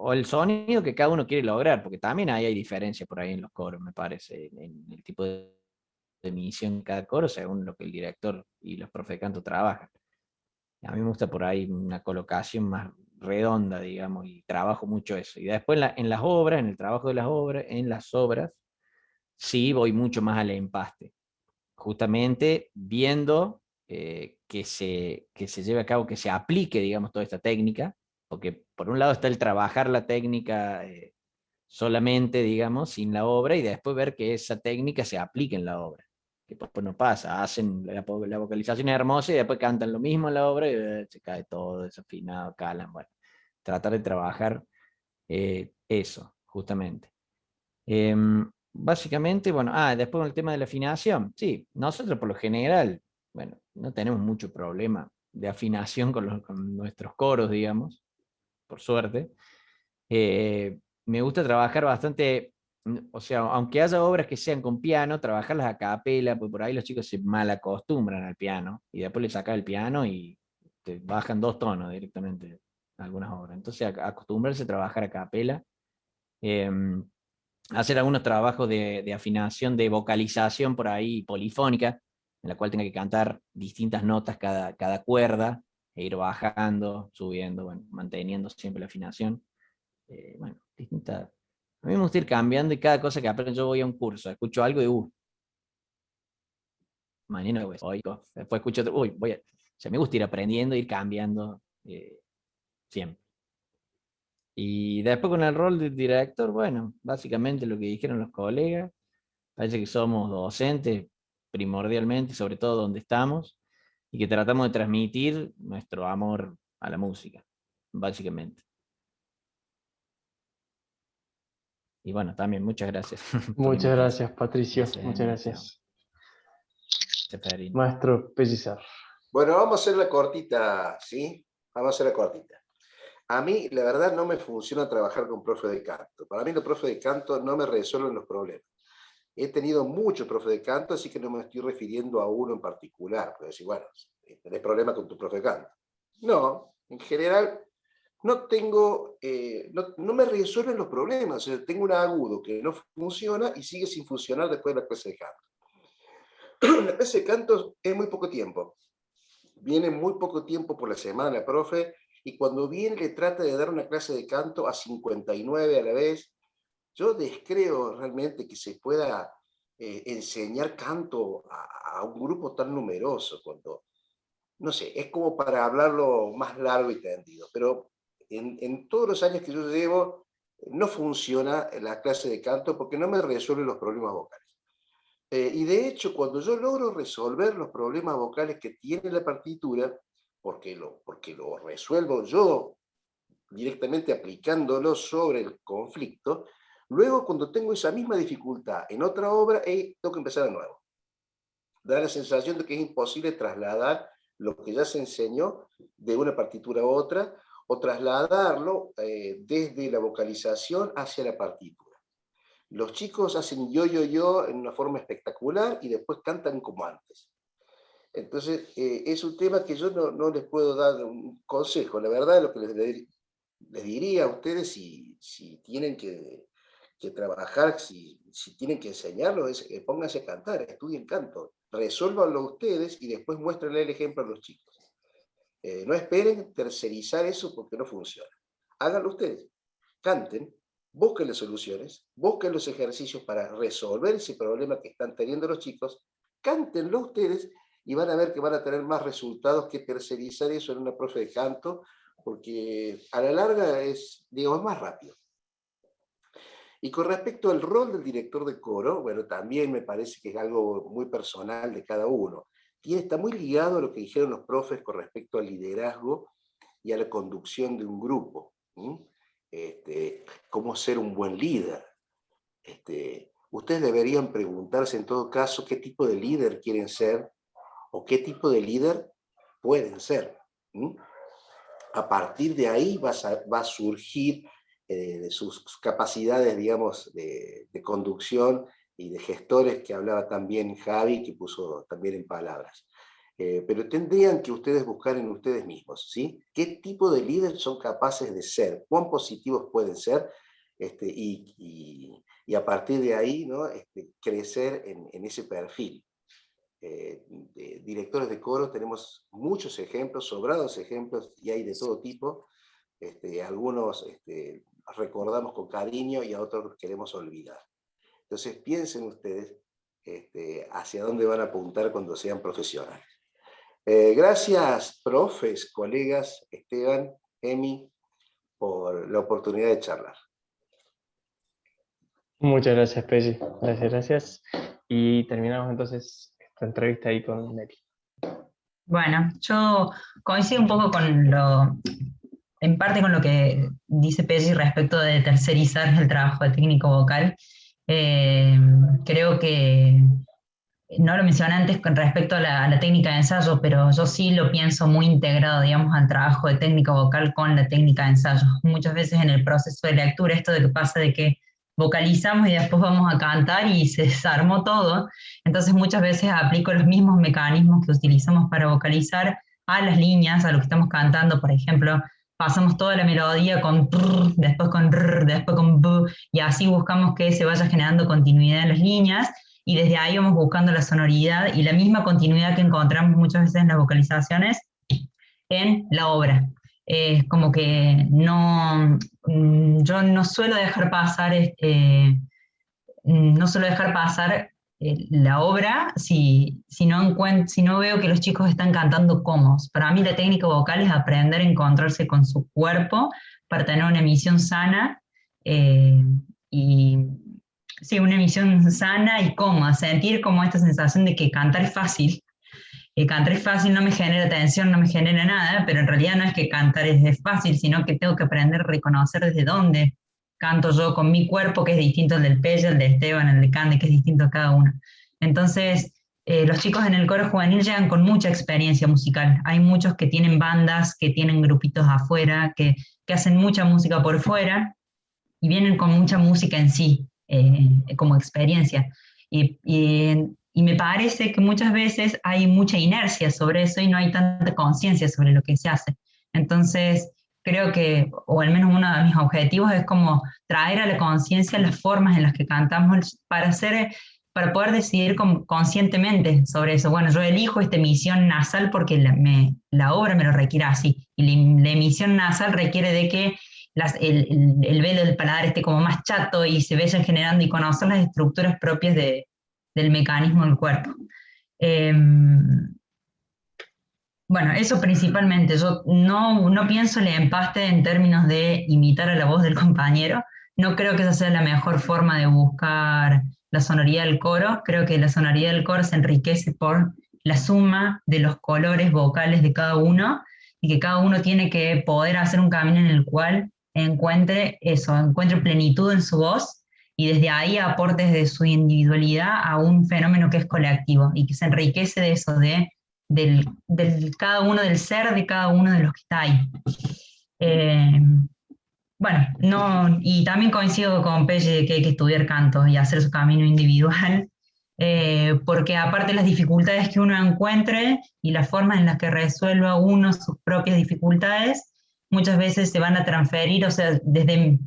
o el sonido que cada uno quiere lograr, porque también ahí hay diferencia por ahí en los coros, me parece, en el tipo de emisión de cada coro, según lo que el director y los profes de canto trabajan. A mí me gusta por ahí una colocación más redonda, digamos, y trabajo mucho eso. Y después en las obras, en el trabajo de las obras, en las obras, sí voy mucho más al empaste, justamente viendo que se lleve a cabo, que se aplique, digamos, toda esta técnica, porque por un lado está el trabajar la técnica solamente, digamos, sin la obra, y después ver que esa técnica se aplique en la obra. Que pues no pasa, hacen la vocalización hermosa y después cantan lo mismo en la obra y se cae todo desafinado, calan. Bueno, tratar de trabajar eso, justamente. Básicamente, bueno, después con el tema de la afinación. Sí, nosotros por lo general, bueno, no tenemos mucho problema de afinación con nuestros coros, digamos, por suerte. Me gusta trabajar bastante, o sea, aunque haya obras que sean con piano, trabajarlas a capela, pues por ahí los chicos se mal acostumbran al piano, y después le sacas el piano y te bajan 2 tonos directamente algunas obras. Entonces, acostumbrarse a trabajar a capela. Hacer algunos trabajos de afinación, de vocalización por ahí polifónica, en la cual tenga que cantar distintas notas cada cuerda, e ir bajando, subiendo, bueno, manteniendo siempre la afinación. Bueno, distintas. A mí me gusta ir cambiando y cada cosa que aprendo, yo voy a un curso, escucho algo y mañana pues, oigo, después escucho otro, uy, o sea, me gusta ir aprendiendo, ir cambiando, siempre. Y después con el rol de director, bueno, básicamente lo que dijeron los colegas, parece que somos docentes primordialmente, sobre todo donde estamos, y que tratamos de transmitir nuestro amor a la música, básicamente. Y bueno, también muchas gracias. Muchas gracias, Patricio. Muchas gracias. Maestro Pellicer. Bueno, vamos a hacerla cortita, ¿sí? Vamos a hacerla cortita. A mí, la verdad, no me funciona trabajar con profe de canto. Para mí los profes de canto no me resuelven los problemas. He tenido muchos profes de canto, así que no me estoy refiriendo a uno en particular. Puedo decir, bueno, tenés problemas con tu profe de canto. No, en general, no tengo, no me resuelven los problemas. O sea, tengo un agudo que no funciona y sigue sin funcionar después de la clase de canto. La clase de canto es muy poco tiempo. Viene muy poco tiempo por la semana la profe, y cuando viene le trata de dar una clase de canto a 59 a la vez. Yo descreo realmente que se pueda enseñar canto a un grupo tan numeroso, cuando, no sé, es como para hablarlo más largo y tendido, pero en todos los años que yo llevo no funciona la clase de canto porque no me resuelve los problemas vocales. Y de hecho, cuando yo logro resolver los problemas vocales que tiene la partitura, porque lo resuelvo yo directamente aplicándolo sobre el conflicto, luego cuando tengo esa misma dificultad en otra obra, tengo que empezar de nuevo. Da la sensación de que es imposible trasladar lo que ya se enseñó de una partitura a otra, o trasladarlo desde la vocalización hacia la partitura. Los chicos hacen yo en una forma espectacular y después cantan como antes. Entonces, es un tema que yo no les puedo dar un consejo. La verdad, lo que les diría a ustedes, si tienen que trabajar, si tienen que enseñarlo, es pónganse a cantar, estudien canto, resuélvanlo ustedes y después muéstrenle el ejemplo a los chicos. No esperen tercerizar eso porque no funciona. Háganlo ustedes, canten, busquen las soluciones, busquen los ejercicios para resolver ese problema que están teniendo los chicos, cántenlo ustedes y van a ver que van a tener más resultados que tercerizar eso en una profe de canto, porque a la larga es, digamos, más rápido. Y con respecto al rol del director de coro, bueno, también me parece que es algo muy personal de cada uno. Está muy ligado a lo que dijeron los profes con respecto al liderazgo y a la conducción de un grupo. Cómo ser un buen líder. Ustedes deberían preguntarse en todo caso qué tipo de líder quieren ser o qué tipo de líder pueden ser. A partir de ahí va a surgir de sus capacidades, digamos, de conducción y de gestores, que hablaba también Javi, que puso también en palabras. Pero tendrían que ustedes buscar en ustedes mismos, ¿sí? ¿Qué tipo de líderes son capaces de ser? ¿Cuán positivos pueden ser? Y a partir de ahí, ¿no? Crecer en ese perfil. De directores de coro tenemos muchos ejemplos, sobrados ejemplos, y hay de todo tipo. Algunos recordamos con cariño y a otros queremos olvidar. Entonces piensen ustedes hacia dónde van a apuntar cuando sean profesionales. Gracias, profes, colegas, Esteban, Emi, por la oportunidad de charlar. Muchas gracias, Pelli. Gracias. Y terminamos entonces esta entrevista ahí con Nelly. Bueno, yo coincido un poco en parte con lo que dice Pelli respecto de tercerizar el trabajo de técnico vocal. Creo que no lo mencioné antes con respecto a la técnica de ensayo, pero yo sí lo pienso muy integrado, digamos, al trabajo de técnico vocal con la técnica de ensayo. Muchas veces en el proceso de lectura, esto de que pasa de que vocalizamos y después vamos a cantar y se desarmó todo, entonces muchas veces aplico los mismos mecanismos que utilizamos para vocalizar a las líneas, a lo que estamos cantando. Por ejemplo, pasamos toda la melodía con trrr, después con rrr, después con bu, y así buscamos que se vaya generando continuidad en las líneas, y desde ahí vamos buscando la sonoridad y la misma continuidad que encontramos muchas veces en las vocalizaciones en la obra. Como que yo no suelo dejar pasar la obra si no veo que los chicos están cantando cómodos. Para mí la técnica vocal es aprender a encontrarse con su cuerpo para tener una emisión sana, y sí, una emisión sana y cómoda, sentir como esta sensación de que cantar es fácil. Cantar es fácil, no me genera tensión, no me genera nada, pero en realidad no es que cantar es fácil, sino que tengo que aprender a reconocer desde dónde canto yo con mi cuerpo, que es distinto al del Pelle, el de Esteban, el de Cande, que es distinto a cada uno. Entonces, los chicos en el coro juvenil llegan con mucha experiencia musical. Hay muchos que tienen bandas, que tienen grupitos afuera, que hacen mucha música por fuera, y vienen con mucha música en sí, como experiencia. Y me parece que muchas veces hay mucha inercia sobre eso y no hay tanta conciencia sobre lo que se hace. Entonces, creo que, o al menos uno de mis objetivos es como traer a la conciencia las formas en las que cantamos para poder decidir conscientemente sobre eso. Bueno, yo elijo esta emisión nasal porque la obra me lo requiere así. Y la emisión nasal requiere de que el velo del paladar esté como más chato y se vayan generando y conocer las estructuras propias del mecanismo del cuerpo. Bueno, eso principalmente. Yo no pienso el empaste en términos de imitar a la voz del compañero. No creo que esa sea la mejor forma de buscar la sonoridad del coro. Creo que la sonoridad del coro se enriquece por la suma de los colores vocales de cada uno, y que cada uno tiene que poder hacer un camino en el cual encuentre plenitud en su voz, y desde ahí aporte desde su individualidad a un fenómeno que es colectivo y que se enriquece de eso, del cada uno, del ser de cada uno de los que está ahí. Bueno, y también coincido con Pelle que hay que estudiar canto y hacer su camino individual, porque aparte de las dificultades que uno encuentre y las formas en las que resuelva uno sus propias dificultades, muchas veces se van a transferir. O sea, decía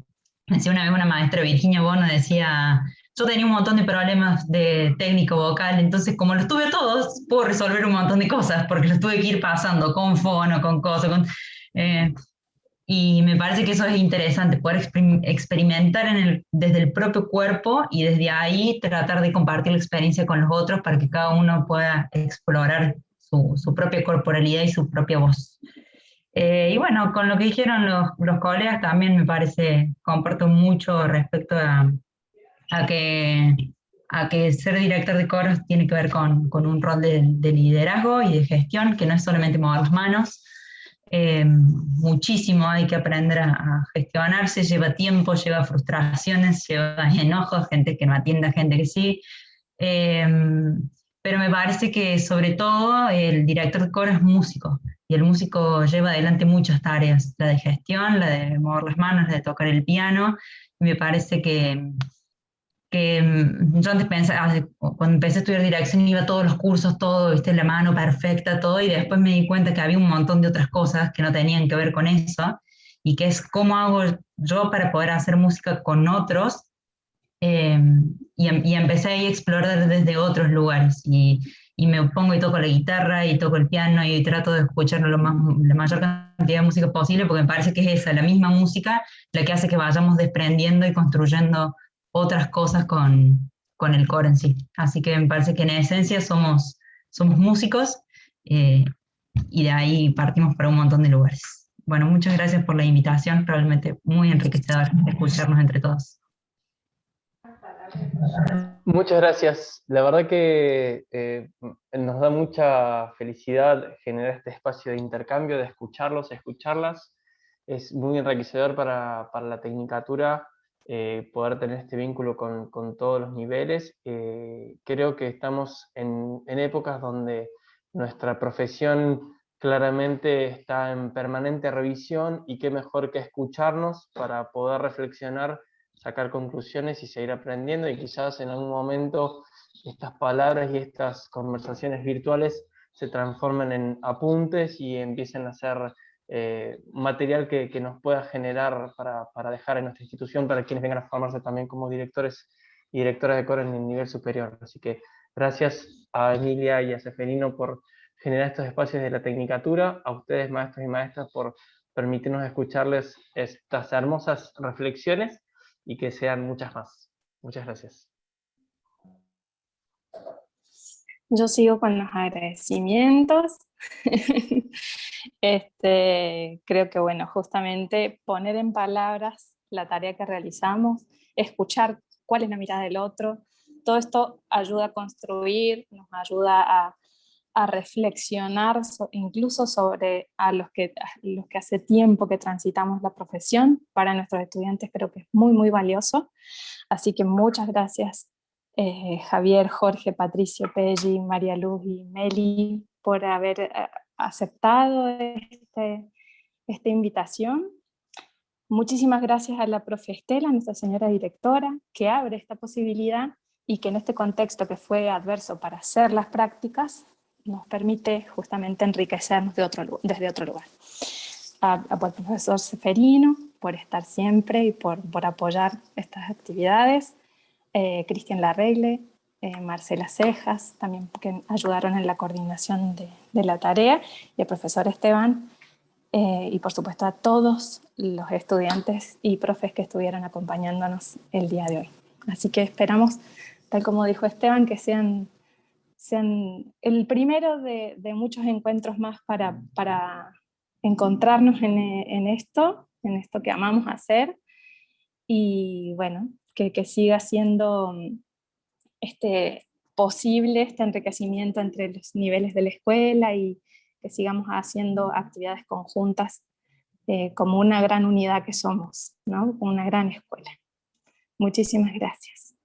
una vez una maestra, Virginia Bono, decía: yo tenía un montón de problemas de técnico vocal, entonces como los tuve todos, puedo resolver un montón de cosas, porque los tuve que ir pasando con fono, con cosas, y me parece que eso es interesante, poder experimentar desde el propio cuerpo, y desde ahí tratar de compartir la experiencia con los otros para que cada uno pueda explorar su propia corporalidad y su propia voz. Y bueno, con lo que dijeron los colegas también me parece, comparto mucho respecto a que ser director de coros tiene que ver con un rol de liderazgo y de gestión, que no es solamente mover las manos. Muchísimo hay que aprender a gestionarse, lleva tiempo, lleva frustraciones, lleva enojos, gente que no atiende, gente que sí. Pero me parece que sobre todo el director de coro es músico, y el músico lleva adelante muchas tareas, la de gestión, la de mover las manos, la de tocar el piano. Y me parece que yo antes pensaba, cuando empecé a estudiar dirección, iba a todos los cursos, todo, viste, la mano perfecta, todo, y después me di cuenta que había un montón de otras cosas que no tenían que ver con eso, y que es cómo hago yo para poder hacer música con otros, y empecé ahí a explorar desde otros lugares, y me pongo y toco la guitarra y toco el piano y trato de escuchar la mayor cantidad de música posible, porque me parece que es esa, la misma música, la que hace que vayamos desprendiendo y construyendo otras cosas con el coro en sí. Así que me parece que en esencia somos músicos, y de ahí partimos para un montón de lugares. Bueno, muchas gracias por la invitación, realmente muy enriquecedor escucharnos entre todos. Muchas gracias. La verdad que nos da mucha felicidad generar este espacio de intercambio, de escucharlos, escucharlas. Es muy enriquecedor para la tecnicatura poder tener este vínculo con todos los niveles. Creo que estamos en épocas donde nuestra profesión claramente está en permanente revisión, y qué mejor que escucharnos para poder reflexionar, sacar conclusiones y seguir aprendiendo, y quizás en algún momento estas palabras y estas conversaciones virtuales se transformen en apuntes y empiecen a ser material que nos pueda generar para dejar en nuestra institución, para quienes vengan a formarse también como directores y directoras de coro en el nivel superior. Así que gracias a Emilia y a Seferino por generar estos espacios de la tecnicatura, a ustedes maestros y maestras por permitirnos escucharles estas hermosas reflexiones, y que sean muchas más. Muchas gracias. Yo sigo con los agradecimientos. Creo que, bueno, justamente poner en palabras la tarea que realizamos, escuchar cuál es la mirada del otro, todo esto ayuda a construir, nos ayuda a reflexionar incluso sobre a los que hace tiempo que transitamos la profesión. Para nuestros estudiantes creo que es muy, muy valioso. Así que muchas gracias, Javier, Jorge, Patricio, Pelli, María Luz y Meli, por haber aceptado esta invitación. Muchísimas gracias a la profe Estela, nuestra señora directora, que abre esta posibilidad y que en este contexto que fue adverso para hacer las prácticas, nos permite justamente enriquecernos desde otro lugar. Al profesor Seferino, por estar siempre y por apoyar estas actividades, Cristian Larregle, Marcela Cejas, también que ayudaron en la coordinación de la tarea, y el profesor Esteban, y por supuesto a todos los estudiantes y profes que estuvieron acompañándonos el día de hoy. Así que esperamos, tal como dijo Esteban, que sean el primero de muchos encuentros más para encontrarnos en esto que amamos hacer, y bueno, que siga siendo posible este enriquecimiento entre los niveles de la escuela, y que sigamos haciendo actividades conjuntas como una gran unidad que somos, ¿no? Como una gran escuela. Muchísimas gracias.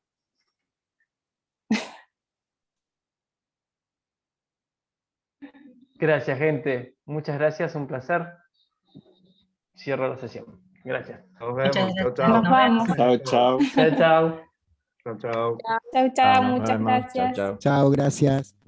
Gracias, gente. Muchas gracias, un placer. Cierro la sesión. Gracias. Nos vemos. Chau, chau. Nos vamos. Chao, chao. Chao, chao. Chau, chau. Chao, chao. Nos Muchas vemos. Chao, gracias. chao. Chao, gracias.